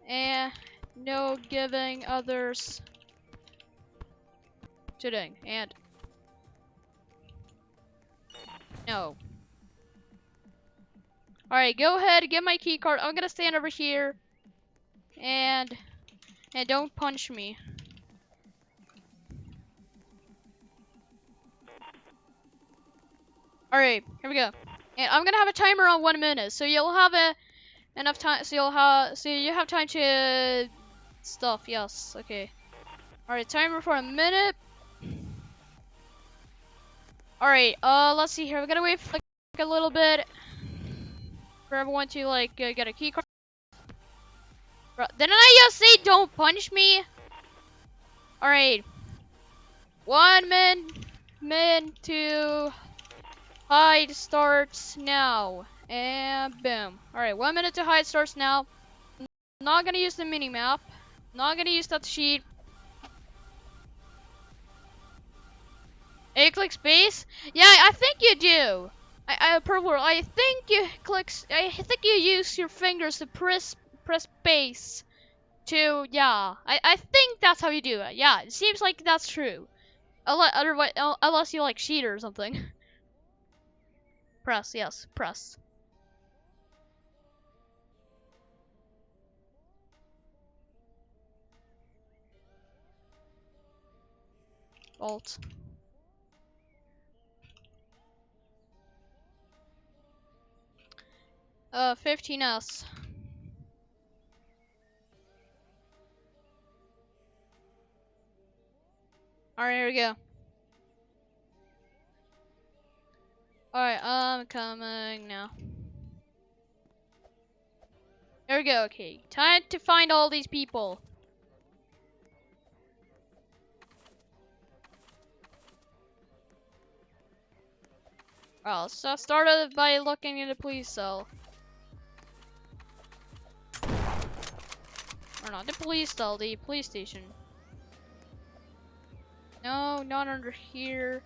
And no giving others shooting. And no. Alright, go ahead, get my key card. I'm gonna stand over here and don't punch me. Alright, here we go. And I'm gonna have a timer on 1 minute, so you'll have enough time. So you have time to stuff. Yes, okay. Alright, timer for a minute. Alright, let's see here. We're gonna wait for like a little bit for everyone to like get a key card. Didn't I just say don't punch me? Alright. 1 min to hide starts now. And boom. Alright, 1 minute to hide starts now. Not gonna use the mini map. Not gonna use that sheet. You click space? Yeah, I think you do. Purple, I think you use your fingers to press space to, yeah. I think that's how you do it. Yeah, it seems like that's true. Otherwise, unless you like cheat or something. Press, yes, press. Alt. Uh, 15s. Alright, here we go. Alright, I'm coming now. There we go, okay. Time to find all these people. Well, so started by looking in the police cell. Or not the police cell, the police station. No, not under here.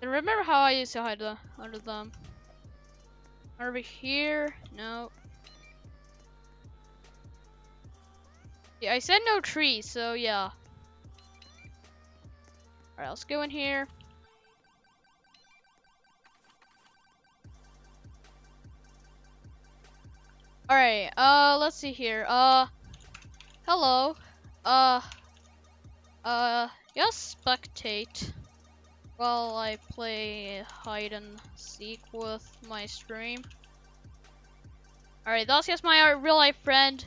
And remember how I used to hide under them? Over here? No. Yeah, I said no trees, so yeah. Alright, let's go in here. Alright, let's see here. Hello. Just spectate while I play hide and seek with my stream. Alright, that's just my real life friend.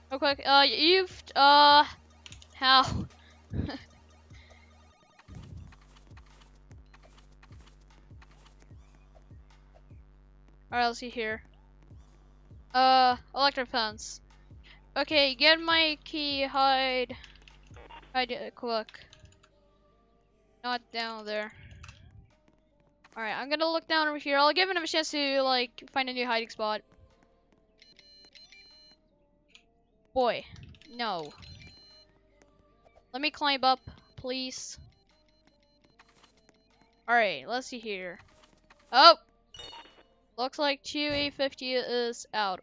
Real quick, how? Alright, let's see here. Electric fence. Okay, get my key, hide it quick. Not down there. Alright, I'm gonna look down over here. I'll give him a chance to, like, find a new hiding spot. Boy, no. Let me climb up, please. Alright, let's see here. Oh! Looks like 2A50 is out.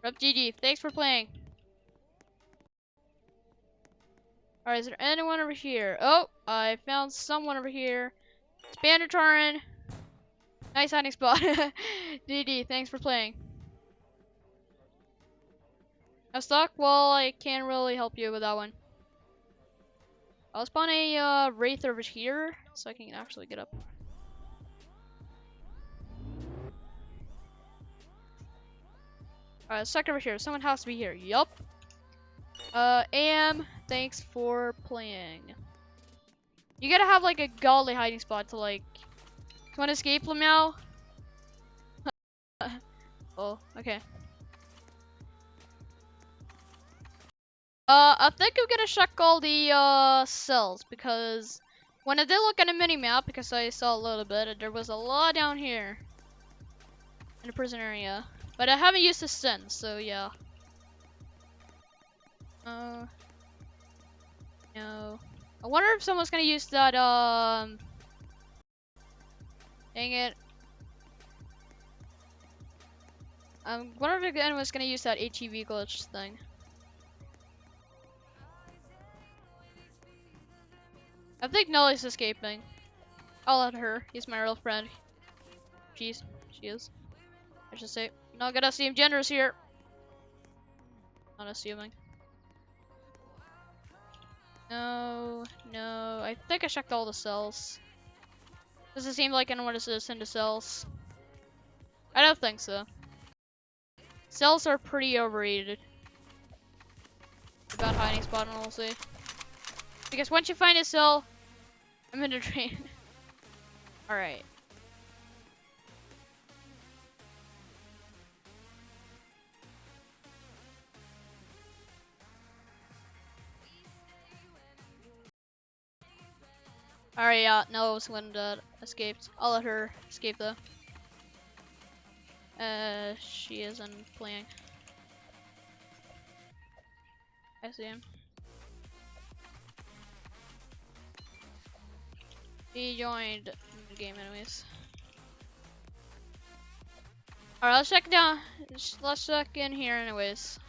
Rep GG, thanks for playing. Alright, is there anyone over here? Oh, I found someone over here. It's Banditorin. Nice hiding spot. GG, thanks for playing. I'm stuck? Well, I can't really help you with that one. I'll spawn a Wraith over here so I can actually get up. Alright, stuck over here. Someone has to be here. Yup. Am, thanks for playing. You gotta have like a godly hiding spot to like. You wanna escape them now? Oh, okay. I think I'm gonna check all the cells because when I did look at a mini map, because I saw a little bit, there was a lot down here in the prison area, but I haven't used it since, so yeah. No. I wonder if someone's gonna use that, dang it. I wonder if anyone's gonna use that ATV glitch thing. I think Nellie's escaping. I'll let her. He's my real friend. She is. I should say. Not gonna assume genders here. Not assuming. No. I think I checked all the cells. Does it seem like anyone is in the cells? I don't think so. Cells are pretty overrated. About hiding spot, and we'll see. Because once you find a cell, I'm in the train. Alright. Alright, yeah, no, it was when that escaped. I'll let her escape though. She isn't playing. I see him. He joined the game anyways. Alright, let's check down. Let's check in here anyways.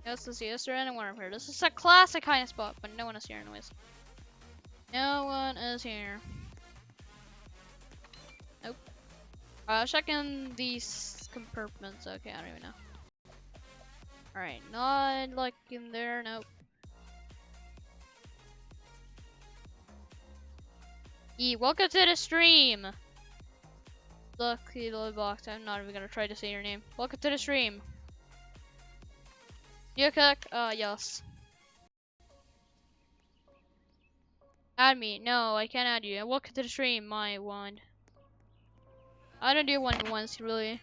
Let's see, is there anyone over here? This is a classic hiding spot, but no one is here anyways. No one is here. Nope. Check in these compartments. Okay, I don't even know. Alright, not like in there, nope. Welcome to the stream! Look, the little box. I'm not even gonna try to say your name. Welcome to the stream. You cook? Yes. Add me. No, I can't add you. Welcome to the stream, my wand. I don't do 1v1s, really.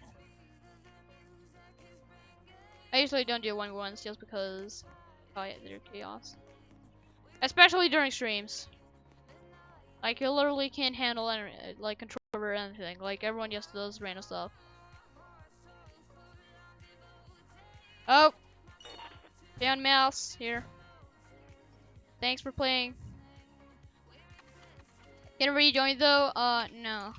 I usually don't do 1v1s just because they're chaos. Especially during streams. Like, you literally can't handle any, like, control over anything. Like, everyone just does random stuff. Oh! Down mouse, here. Thanks for playing. Can I rejoin though? No.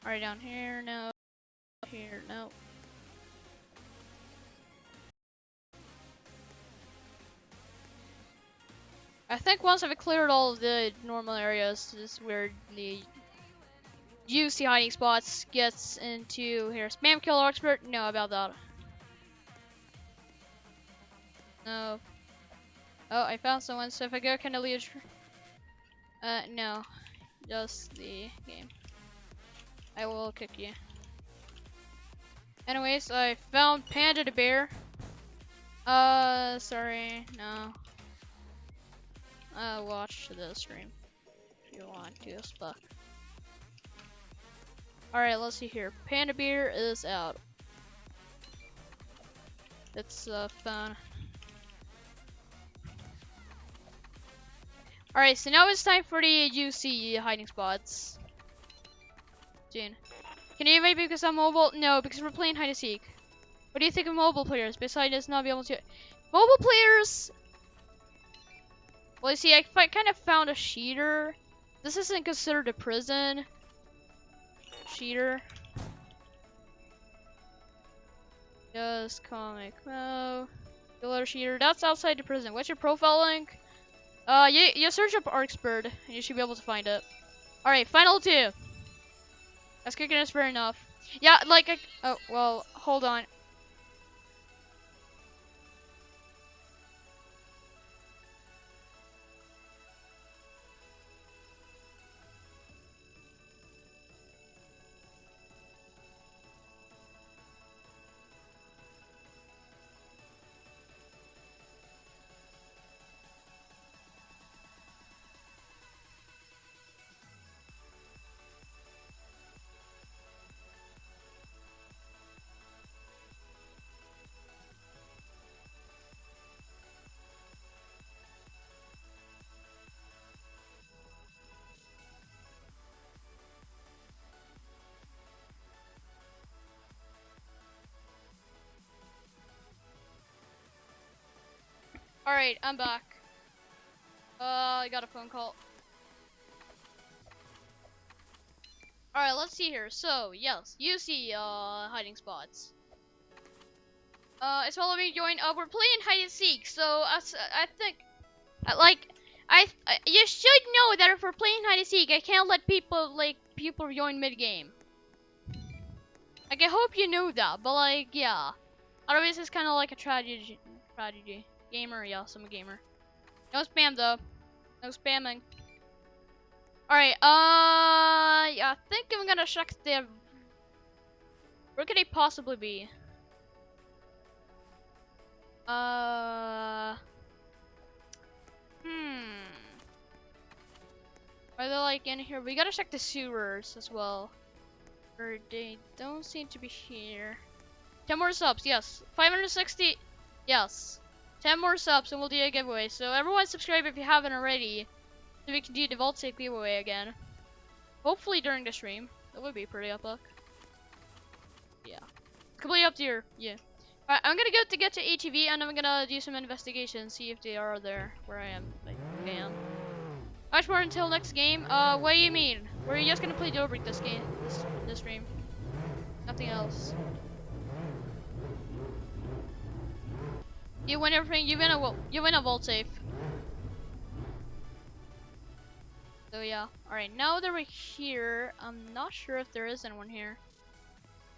Alright, down here, no. Here, no. I think once I've cleared all of the normal areas, this is where the juicy hiding spots gets into here. Spam kill Arxbird? No, about that. No. Oh, I found someone, so if I go, can I leave? No. Just the game. I will kick you. Anyways, I found Panda the bear. Sorry, no. Watch the stream if you want to, but. Alright, let's see here. Panda beer is out. It's fun. Alright, so now it's time for the juicy hiding spots. June. Can you maybe because I'm mobile? No, because we're playing hide and seek. What do you think of mobile players besides just not be able to? Mobile players Well, you see, I kind of found a cheater. This isn't considered a prison. Cheater. Just comic mo. Killer cheater. That's outside the prison. What's your profile link? You search up Arxbird, and you should be able to find it. All right, final 2. That's kicking us fair enough. Yeah, like oh well, hold on. All right, I'm back. I got a phone call. All right, let's see here. So yes, you see hiding spots. It's all of you join. We're playing hide and seek. So I think you should know that if we're playing hide and seek, I can't let people join mid game. Like I hope you know that, but like yeah. Otherwise it's kind of like a tragedy. Gamer, yes, I'm a gamer. No spam though. No spamming. Alright, yeah, I think I'm gonna check the... Where could they possibly be? Are they like in here? We gotta check the sewers as well. Or they don't seem to be here. 10 more subs, yes. 560, yes. 10 more subs and we'll do a giveaway. So everyone subscribe if you haven't already. So we can do the Vault Safe giveaway again. Hopefully during the stream. That would be pretty epic. Yeah. It's completely up to you. Yeah. Alright, I'm gonna go to get to ATV and I'm gonna do some investigation, see if they are there where I am. Like, I am. Much more until next game. What do you mean? We're just gonna play jailbreak this game, this stream. Nothing else. You win everything. You win a Vault Safe. So yeah. All right. Now that we're here, I'm not sure if there is anyone here.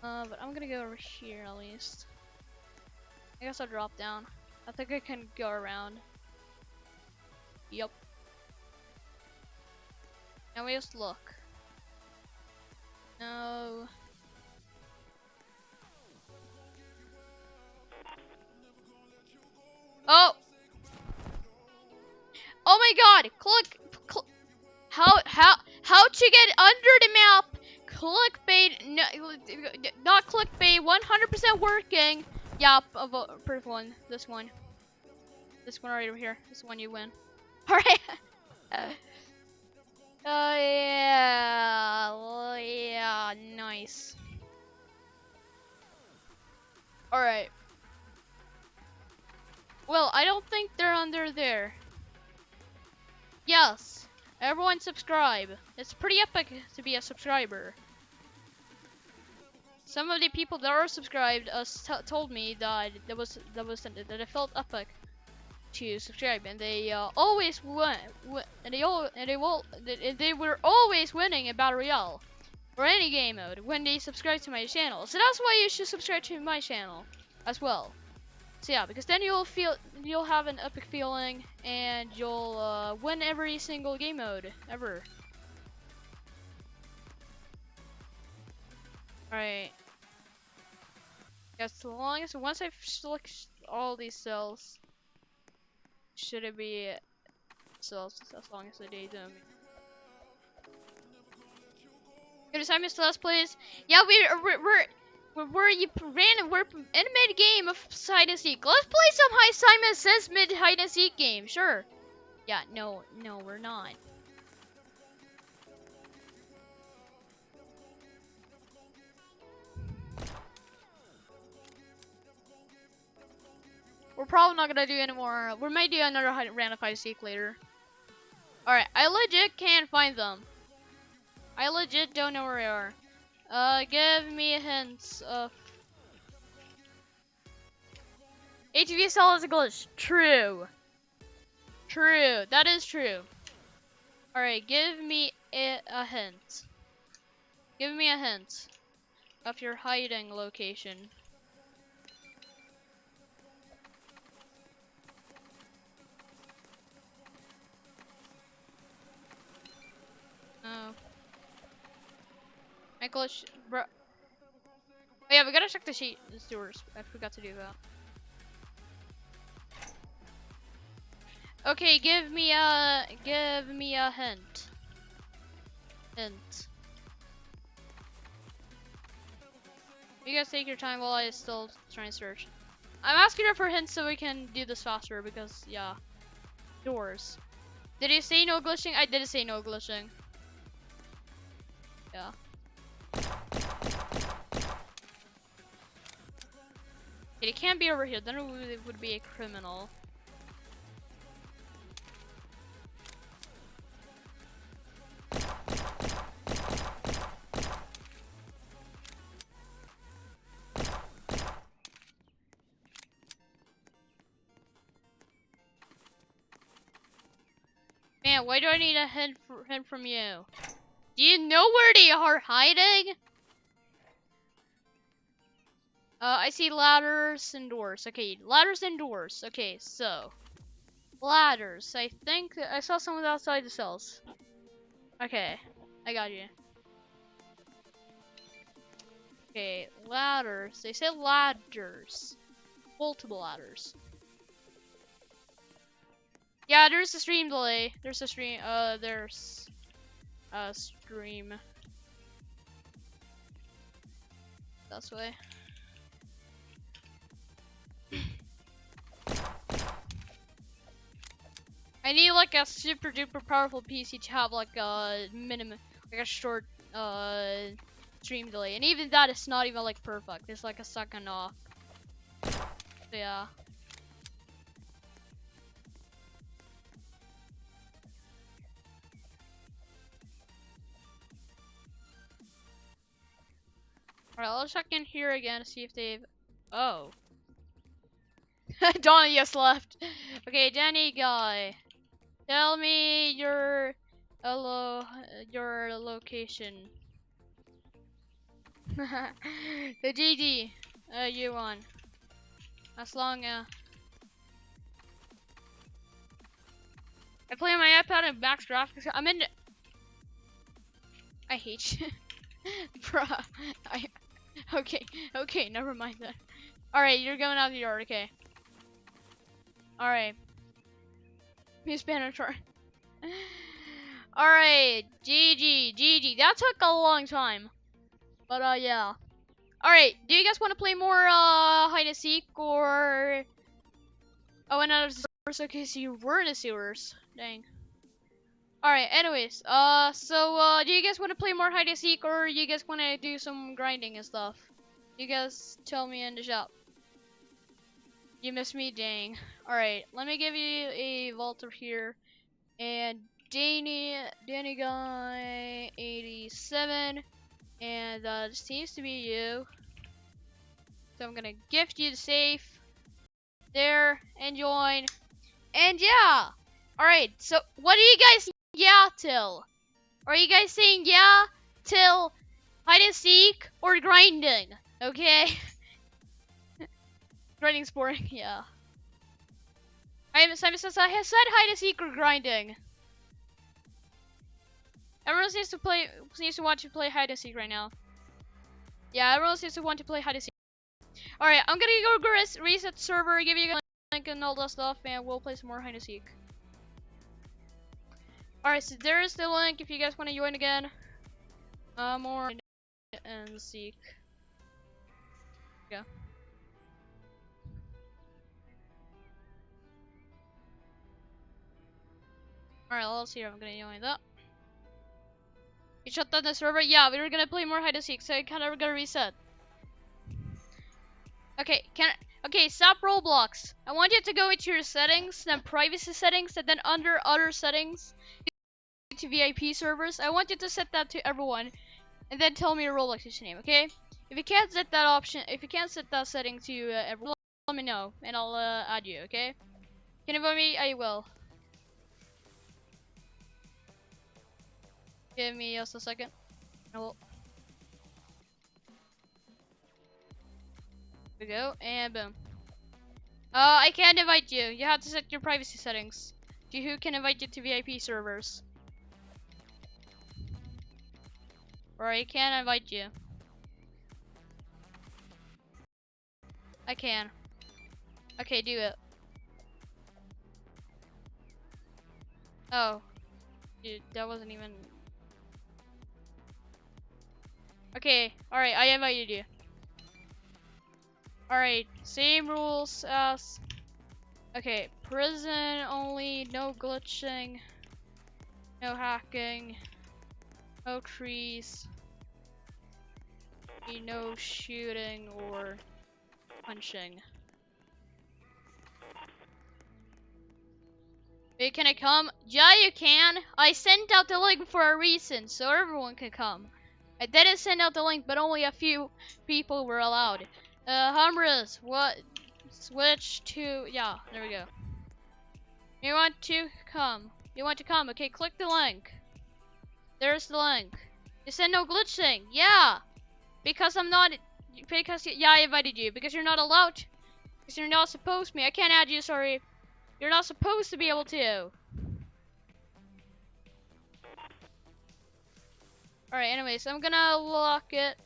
But I'm gonna go over here at least. I guess I'll drop down. I think I can go around. Yup. Now we just look. No. Oh! Oh my god! Click! How to get under the map? Clickbait, no, not clickbait, 100% working. Yeah, perfect one. This one right over here. This one you win. Alright. Oh yeah, nice. Alright. Well, I don't think they're under there. Yes. Everyone subscribe. It's pretty epic to be a subscriber. Some of the people that are subscribed told me that that it felt epic to subscribe, and they always won, and they were always winning in Battle Royale or any game mode when they subscribe to my channel. So that's why you should subscribe to my channel as well. So yeah, because then you'll have an epic feeling, and you'll win every single game mode ever. Alright. As long as once I've selected all these cells, should it be cells as long as they do them. Good time is last place. Yeah, we're in mid game of hide and seek. Let's play some Simon Says mid hide and seek game. Sure. Yeah. No, we're not. We're probably not gonna do anymore. We might do another random hide and seek later. Alright, I legit can't find them. I legit don't know where they are. Give me hints of... ATV cell is a glitch. True. True. That is true. Alright, give me a hint. Give me a hint of your hiding location. Oh. I glitched, bro. Oh yeah, we gotta check the sewers. I forgot to do that. Okay, give me a hint. Hint. You guys take your time while I still try and search. I'm asking her for hints so we can do this faster because yeah. Doors. Did he say no glitching? I didn't say no glitching. Yeah. It can't be over here, then it would be a criminal. Man, why do I need a hint from you? Do you know where they are hiding? I see ladders and doors. Okay, ladders and doors. Okay, so ladders. I think I saw someone outside the cells. Okay, I got you. Okay, ladders. They said ladders. Multiple ladders. Yeah, there's a stream delay. There's a stream. There's a stream. That's way. I need like a super duper powerful PC to have like a minimum, like a short stream delay, and even that is not even like perfect. It's like a second off. So yeah. Alright, I'll check in here again to see if they've. Oh. Donnie just left. Okay, Danny guy. Tell me your your location. The GG. You won. As long I play on my iPad and max graphics. I'm in. I hate you. Bruh. Okay, never mind that. Alright, you're going out of the yard, okay. Alright. Me Spanish. Alright, GG. That took a long time. But yeah. Alright, do you guys want to play more hide and seek or oh, another sewers? Okay, so you were in the sewers. Dang. Alright, anyways, do you guys want to play more hide and seek or you guys want to do some grinding and stuff? You guys tell me in the shop. You miss me? Dang. Alright, let me give you a vault over here. And Danny guy 87. And this seems to be you. So I'm gonna gift you the safe. There, and join. And yeah! Alright, so what do you guys yeah till? Are you guys saying yeah till hide and seek or grinding? Okay. Grinding's boring, yeah. Simon says I have said hide and seek or grinding. Everyone seems to want to play hide and seek right now. Yeah, everyone seems to want to play hide and seek. Alright, I'm gonna go reset the server, give you a link and all that stuff, and we'll play some more hide and seek. Alright, so there is the link if you guys want to join again. More hide and seek. Yeah. Alright, let's see. I'm gonna join that. You shut down the server? Yeah, we were gonna play more hide and seek, so I kind of gotta reset. Okay, okay, stop Roblox. I want you to go into your settings, then privacy settings, and then under other settings, to VIP servers, I want you to set that to everyone, and then tell me your Roblox username, okay? If you can't set that option, if you can't set that setting to everyone, let me know, and I'll add you, okay? Can you vote me? I will. Give me just a second. I will. There we go, and boom. I can't invite you. You have to set your privacy settings to who can invite you to VIP servers. Or I can't invite you. I can. Okay, do it. Oh. Dude, that wasn't even... Okay, alright, I invited you. Alright, same rules as... Okay, prison only, no glitching, no hacking, no trees, no shooting or punching. Wait, can I come? Yeah, you can. I sent out the link for a reason, so everyone can come. I didn't send out the link, but only a few people were allowed. Humrus, what? Switch to, yeah, there we go. You want to come? You want to come? Okay, click the link. There's the link. You said no glitching. Yeah, because I'm not. Because yeah, I invited you because you're not allowed. Because you're not supposed to be. I can't add you. Sorry. You're not supposed to be able to. Alright, anyways, I'm gonna lock it.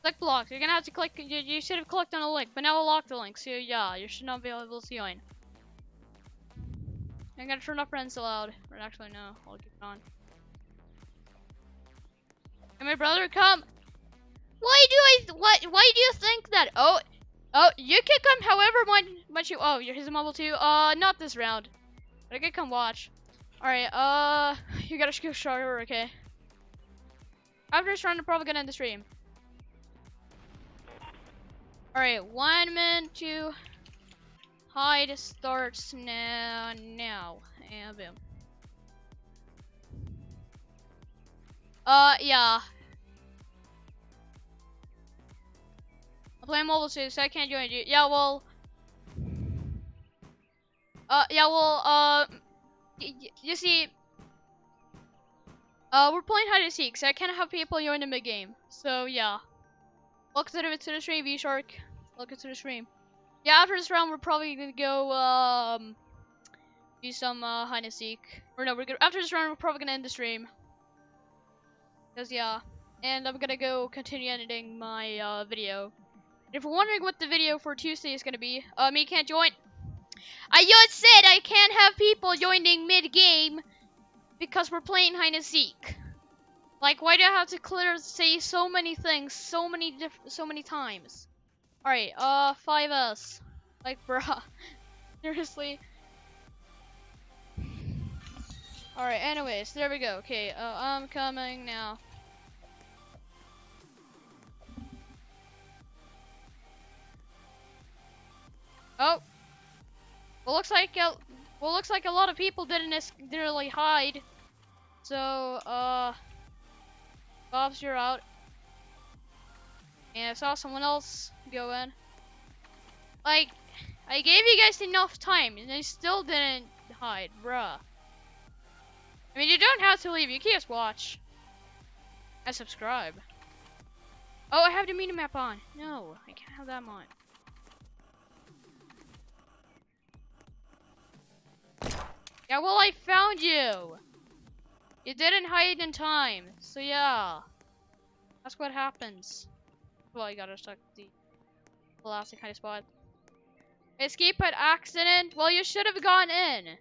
Click block. You're gonna have to click. You should have clicked on a link, but now I'll lock the link. So yeah, you should not be able to join. I'm gonna turn off friends allowed. Or actually, no, I'll keep it on. Hey, my brother, come. Why do you think that? Oh, you can come however much you. Oh, he's a mobile too. Not this round. But I can come watch. All right. You gotta go stronger, okay? After this round, I'm probably gonna end the stream. All right, 1 minute to hide starts now, and boom. Yeah. I'm playing mobile too, so I can't join you. Yeah, well. You see, we're playing hide and seek, so I can't have people join the mid game. So yeah. Welcome to the stream, V-Shark. Welcome to the stream. Yeah, after this round, we're probably gonna go do some hide and seek. Or no, after this round, we're probably gonna end the stream. Cause yeah, and I'm gonna go continue editing my video. If you're wondering what the video for Tuesday is gonna be, me can't join. I just said I can't have people joining mid-game because we're playing hide and seek. Like, why do I have to say so many things so many times? All right, 5S. Like, bruh, seriously. All right, anyways, there we go. Okay, I'm coming now. Oh, well, looks like a lot of people didn't really hide. So, Bob's, you're out. And I saw someone else go in. Like, I gave you guys enough time, and they still didn't hide, bruh. I mean, you don't have to leave. You can just watch and subscribe. Oh, I have the mini map on. No, I can't have that on. Yeah, well, I found you. You didn't hide in time, so yeah. That's what happens. Well, you gotta stuck the elastic kind of spot. Escape by accident? Well, you should have gone in.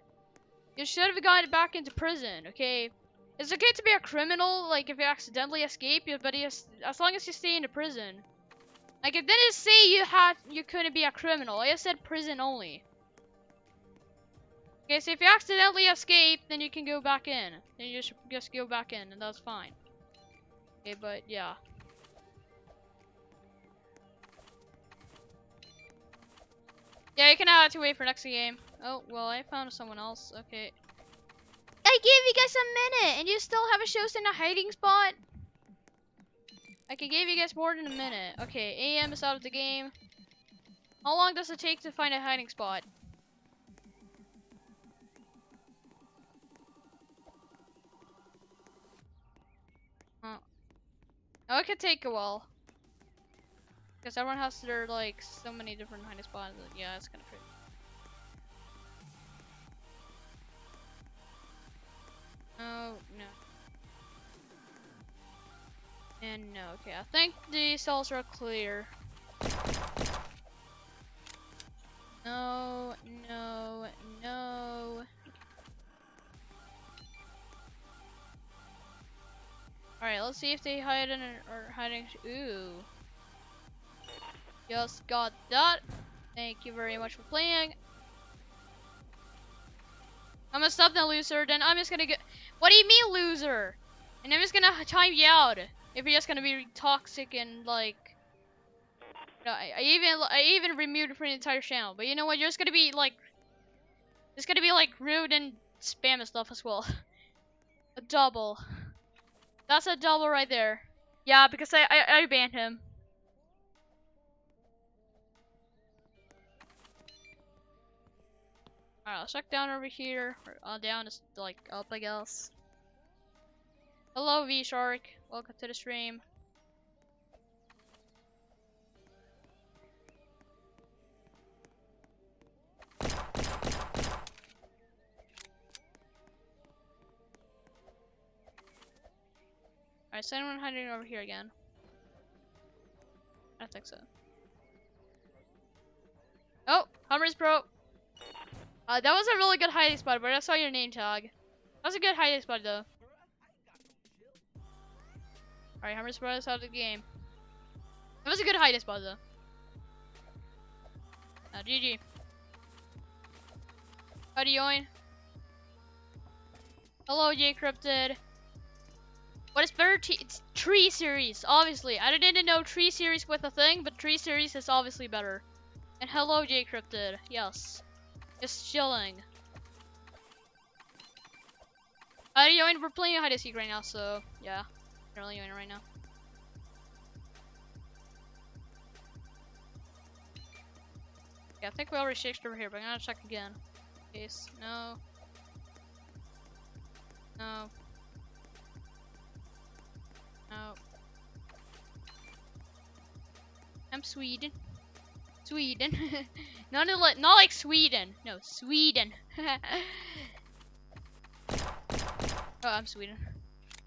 You should have gone back into prison, okay? It's okay to be a criminal, like, if you accidentally escape, but as long as you stay in the prison. Like, it didn't say you couldn't be a criminal. I just said prison only. Okay, so if you accidentally escape, then you can go back in. Then you just go back in, and that's fine. Okay, but yeah. Yeah, you can have to wait for next game. Oh, well, I found someone else. Okay. I gave you guys a minute, and you still haven't chosen a hiding spot? I gave you guys more than a minute. Okay, AM is out of the game. How long does it take to find a hiding spot? Oh, it could take a while. Because everyone has their, like, so many different hiding spots. Yeah, it's kind of crazy. Oh, no. And no, okay, I think the cells are clear. No, no, no. Alright, let's see if they hide in or hiding. Ooh. Just got that. Thank you very much for playing. I'm gonna stop the loser, then I'm just gonna get. What do you mean, loser? And I'm just gonna time you out if you're just gonna be toxic and like. No, I even removed it from the entire channel. But you know what? You're just gonna be like. It's gonna be like rude and spam and stuff as well. A double. That's a double right there. Yeah, because I banned him. Alright, let's check down over here. Or, down is like up, I guess. Hello, V-Shark. Welcome to the stream. Alright, so anyone hiding over here again? I don't think so. Oh, Hummer's Pro. That was a really good hiding spot, but I saw your name tag. That was a good hiding spot, though. Alright, Hummer's Pro is out of the game. That was a good hiding spot, though. GG. How do you join? Hello, J Cryptid. What is better? It's Tree Series, obviously. I didn't know Tree Series with a thing, but Tree Series is obviously better. And hello, J Cryptid. Yes. Just chilling. How do you join? We're playing hide and seek right now, so yeah. Generally joining right now. Yeah, I think we already shaked over here, but I'm gonna check again. Case. No. No. No. I'm Sweden. Sweden. not like Sweden. No, Sweden. Oh, I'm Sweden.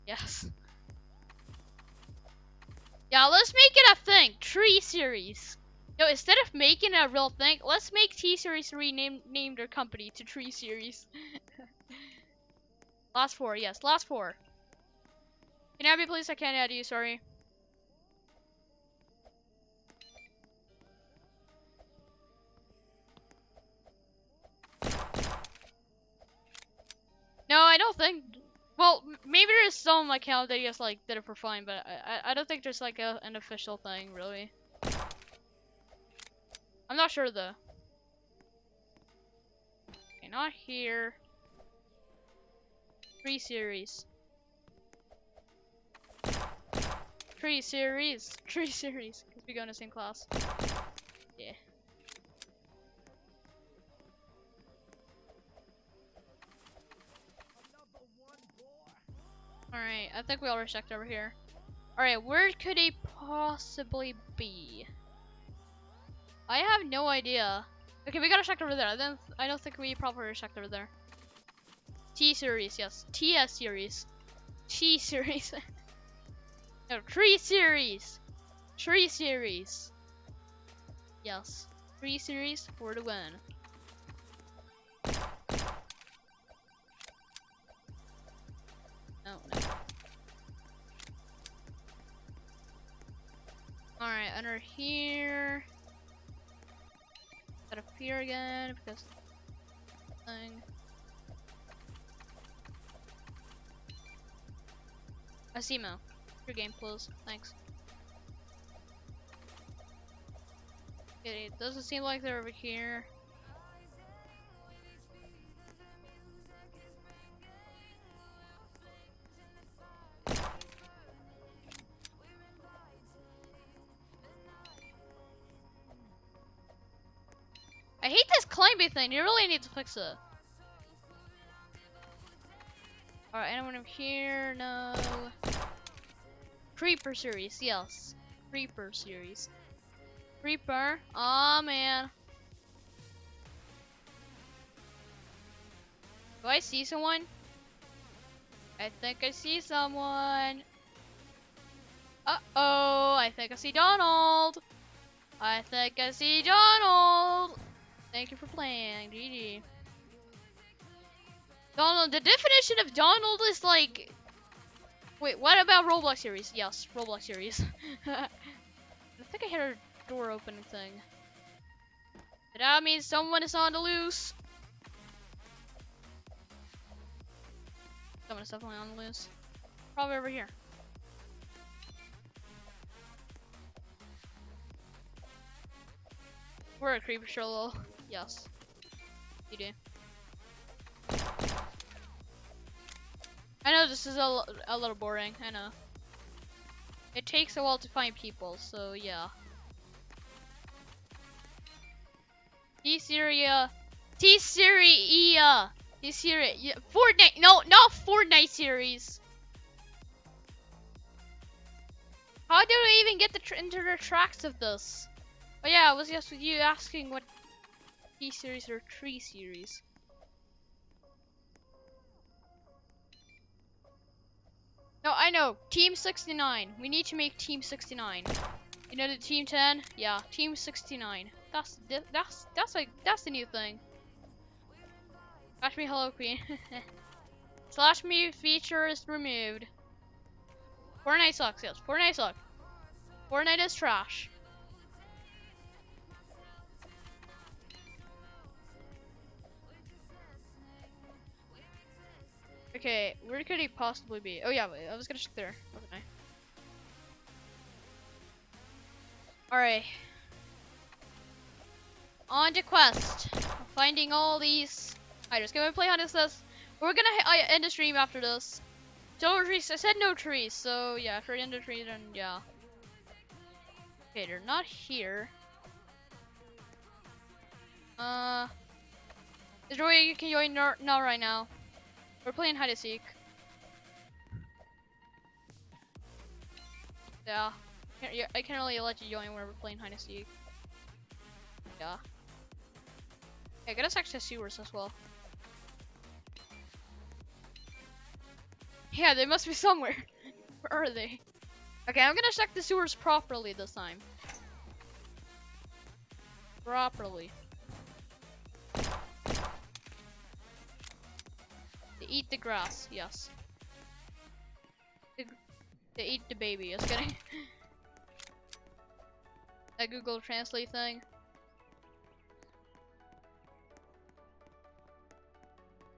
Yes. Yeah, let's make it a thing. Tree Series. No, instead of making it a real thing, let's make T-Series rename their company to Tree Series. Last four, yes, last four. Can you add me, please? I can't add you, sorry. No, I don't think. Well, maybe there's some account that just like did it for fun, but I don't think there's like an official thing really. I'm not sure though. Okay, not here. Tree Series. Tree Series. Tree Series. Because we go in the same class. Yeah. Alright, I think we already checked over here. Alright, where could he possibly be? I have no idea. Okay, we gotta check over there. I don't think we properly checked over there. T-Series, yes. TS Series. T-Series. No, Tree Series. Tree Series. Yes. Tree Series for the win. Oh, no. Alright, under here. Gotta appear again because thing. Asimo. Your game closed. Thanks. It doesn't seem like they're over here. zombie thing. You really need to fix it. Alright, anyone over here? No. Creeper series, yes. Creeper series. Creeper. Aw, man. Do I see someone? I think I see someone. Uh-oh, I think I see Donald. I think I see Donald. Thank you for playing, GG. Donald, the definition of Donald is like... Wait, what about Roblox series? Yes, Roblox series. I think I heard a door opening thing. That means someone is on the loose. Someone is definitely on the loose. Probably over here. We're a creeper show. Yes. You do. I know this is a little boring. I know. It takes a while to find people, so yeah. T-Syria. T-Syria. T-Syria. Yeah, Fortnite. No, not Fortnite series. How did we even get into the tracks of this? Oh yeah, I was just with you asking what T-Series or Tree Series. No, I know. Team 69. We need to make Team 69. You know the Team 10? Yeah, Team 69. That's the new thing. Slash me hello queen. Slash me feature is removed. Fortnite sucks, yes. Fortnite sucks. Fortnite is trash. Okay, where could he possibly be? Oh yeah, wait, I was gonna check there. Okay. Alright. On to quest. Finding all these items. Can we play on this? We're gonna end the stream after this. No trees. I said no trees, so yeah, if we're in the trees, then yeah. Okay, they're not here. Is there a way you can join now right now? We're playing hide and seek. Yeah. I can't really let you join when we're playing hide and seek. Yeah. Yeah, get us access sewers as well. Yeah, they must be somewhere. Where are they? Okay, I'm gonna check the sewers properly this time. Properly. They eat the grass, yes. They eat the baby, just kidding. That Google Translate thing.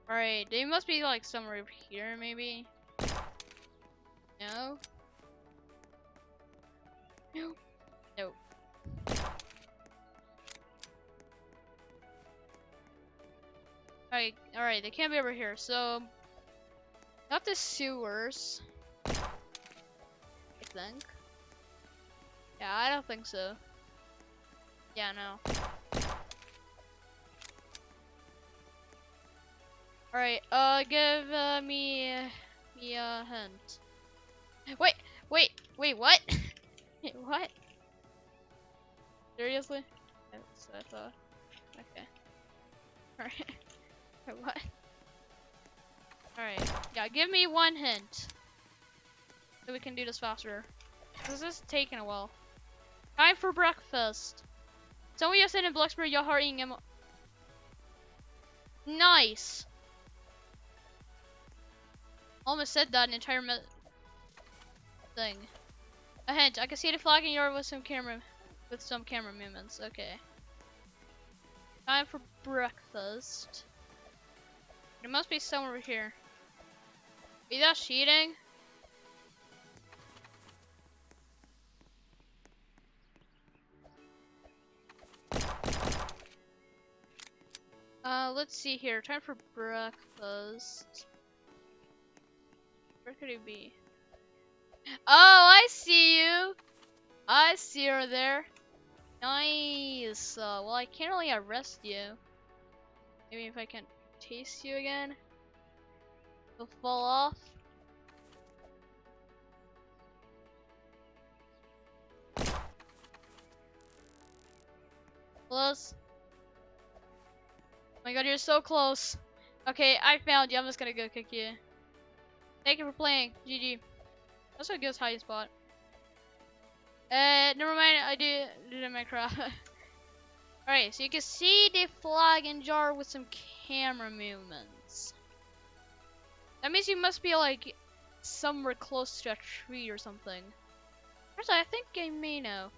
Alright, they must be like somewhere over here, maybe. No? No. Nope. Alright, they can't be over here, so... Not the sewers. I think. Yeah, I don't think so. Yeah, no. Alright, give me a hint. Wait, what? Wait, what? Seriously? That's what I thought. Okay. Alright. What? Alright. Yeah, give me one hint. So we can do this faster. This is taking a while. Time for breakfast. Someone just said in Blacksburg, you're eating him. Nice. Almost said that an entire thing. A hint. I can see the flag in your with some camera movements. Okay. Time for breakfast. It must be somewhere over here. Is that cheating? Let's see here. Time for breakfast. Where could it be? Oh, I see you. I see her there. Nice. Well, I can't really arrest you. Maybe if I can taste you again, it'll fall off. Close. Oh my god, you're so close. Okay, I found you. I'm just gonna go kick you. Thank you for playing. GG. That's a good high spot. Never mind. I did my crap. Alright, so you can see the flag and jar with some camera movements. That means you must be like somewhere close to a tree or something. Actually, I think I may know.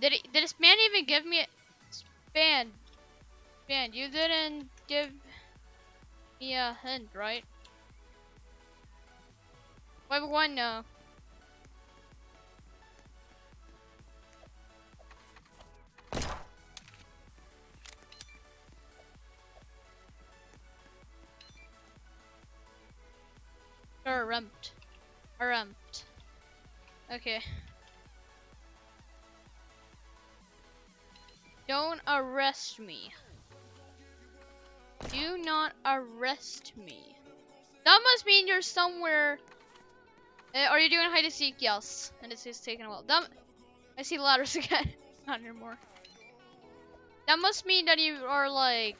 Did this man even give me a Span, you didn't give me a hint, right? Why would one know? Arrumped. Okay. Don't arrest me. Do not arrest me. That must mean you're somewhere. Are you doing hide and seek? Yes. And it's just taking a while. I see ladders again. Not anymore. That must mean that you are like.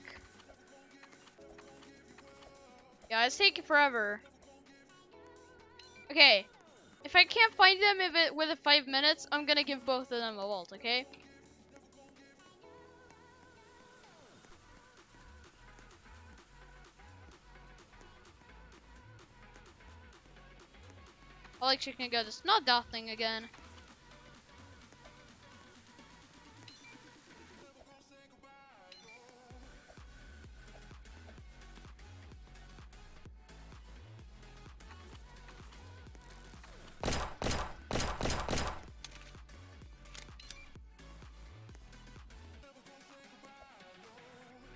Yeah, it's taking forever. Okay. If I can't find them within 5 minutes, I'm gonna give both of them a vault, okay? I like chicken guts. It's not that thing again.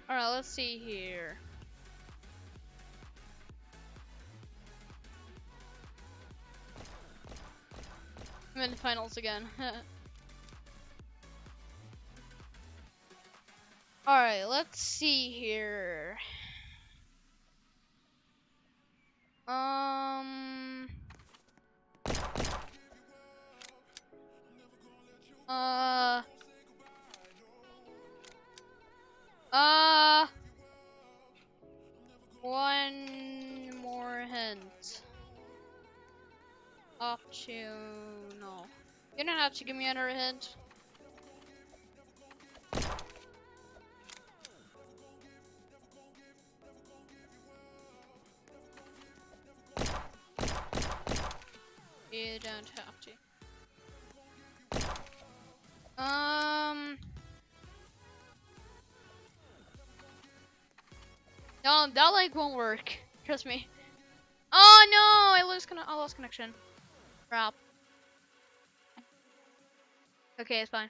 Alright, let's see here. I'm in the finals again. Alright, let's see here. One more hint. No. You don't have to give me another hint. You don't have to. No, that like won't work. Trust me. Oh no! I lost connection. Crap. Okay, it's fine.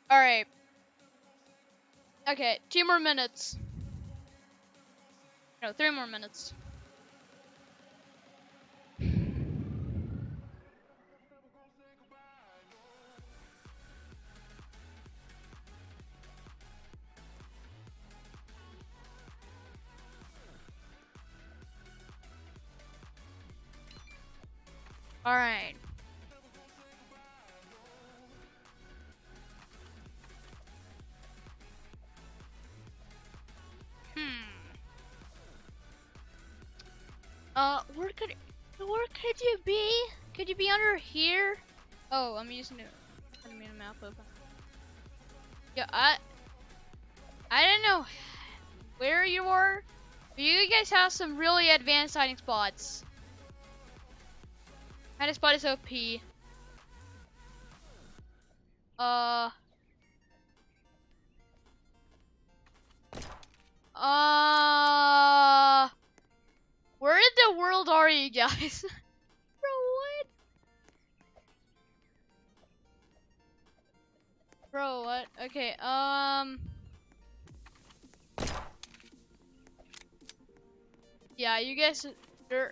All right. Okay, 2 more minutes. No, 3 more minutes. All right. Where could you be? Could you be under here? Oh, I'm using it. I made a map open. Yeah, I don't know where you are, but you guys have some really advanced hiding spots. Hiding spot is OP. Where in the world are you guys? Bro, what? Bro, what? Okay, yeah, you guys,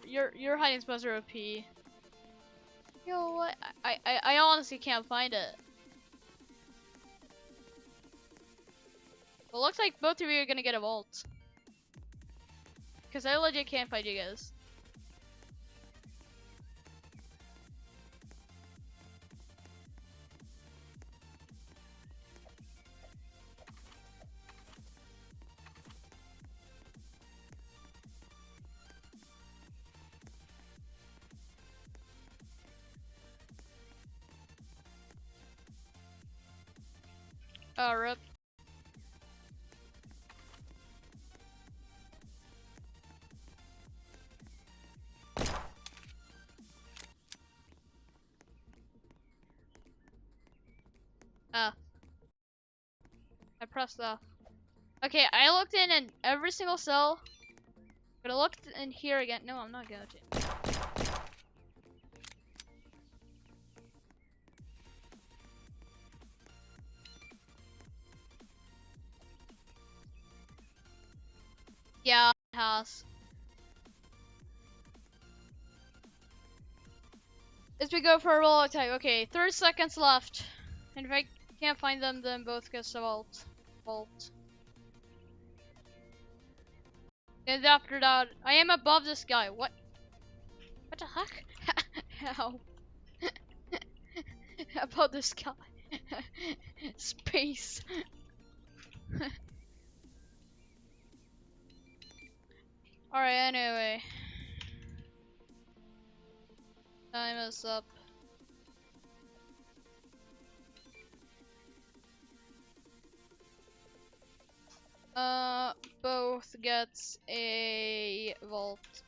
your hiding spots are OP. You know what? I honestly can't find it. Well, looks like both of you are gonna get a vault. Cause I legit can't find you guys. Oh, rip. Ah. I pressed off. Okay, I looked in every single cell. But I looked in here again. No, I'm not going to. Yeah, it has. As we go for a roll attack. Okay, 30 seconds left. And if I can't find them, then both get the vault. And after that, I am above this guy. What? What the heck? How? Above this guy. Space. Alright, anyway. Time is up. Both gets a vault.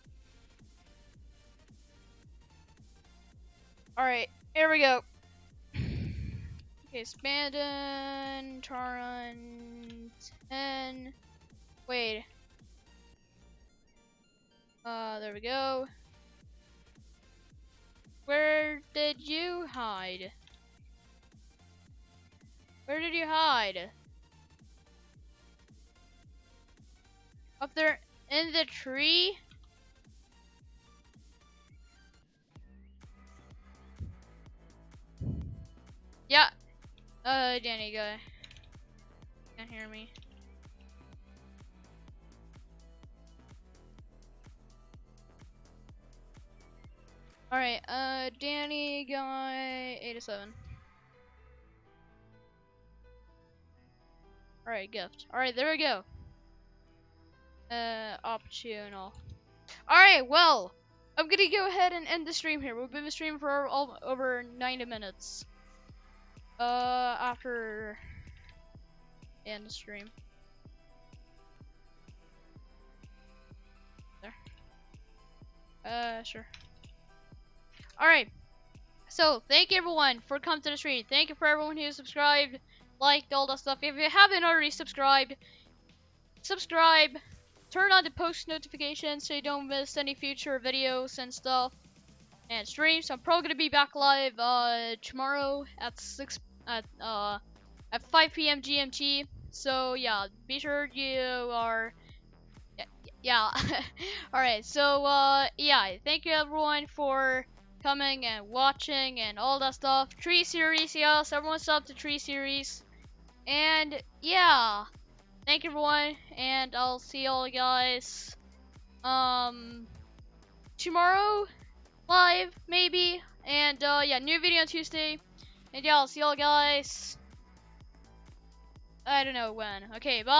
Alright, here we go. Okay, Spandon, Taran, 10. Wait. There we go. Where did you hide? Where did you hide? Up there in the tree? Yeah. Danny guy. Can't hear me. Alright, Danny guy 87. Alright, gift. Alright, there we go. Optional. Alright, well, I'm gonna go ahead and end the stream here. We've been streaming for over 90 minutes. After end the stream. There. Sure. Alright. So, thank you everyone for coming to the stream. Thank you for everyone who subscribed, liked, all that stuff. If you haven't already subscribed, subscribe. Turn on the post notifications so you don't miss any future videos and stuff. And streams. I'm probably gonna be back live tomorrow at 5 p.m. GMT. So yeah, be sure you are. Yeah. Alright, so yeah, thank you everyone for coming and watching and all that stuff. Tree series, yes, everyone sub to Tree series. And yeah, thank you everyone, and I'll see y'all guys tomorrow live maybe. And yeah, new video on Tuesday. And yeah, I'll see y'all guys. I don't know when. Okay, bye.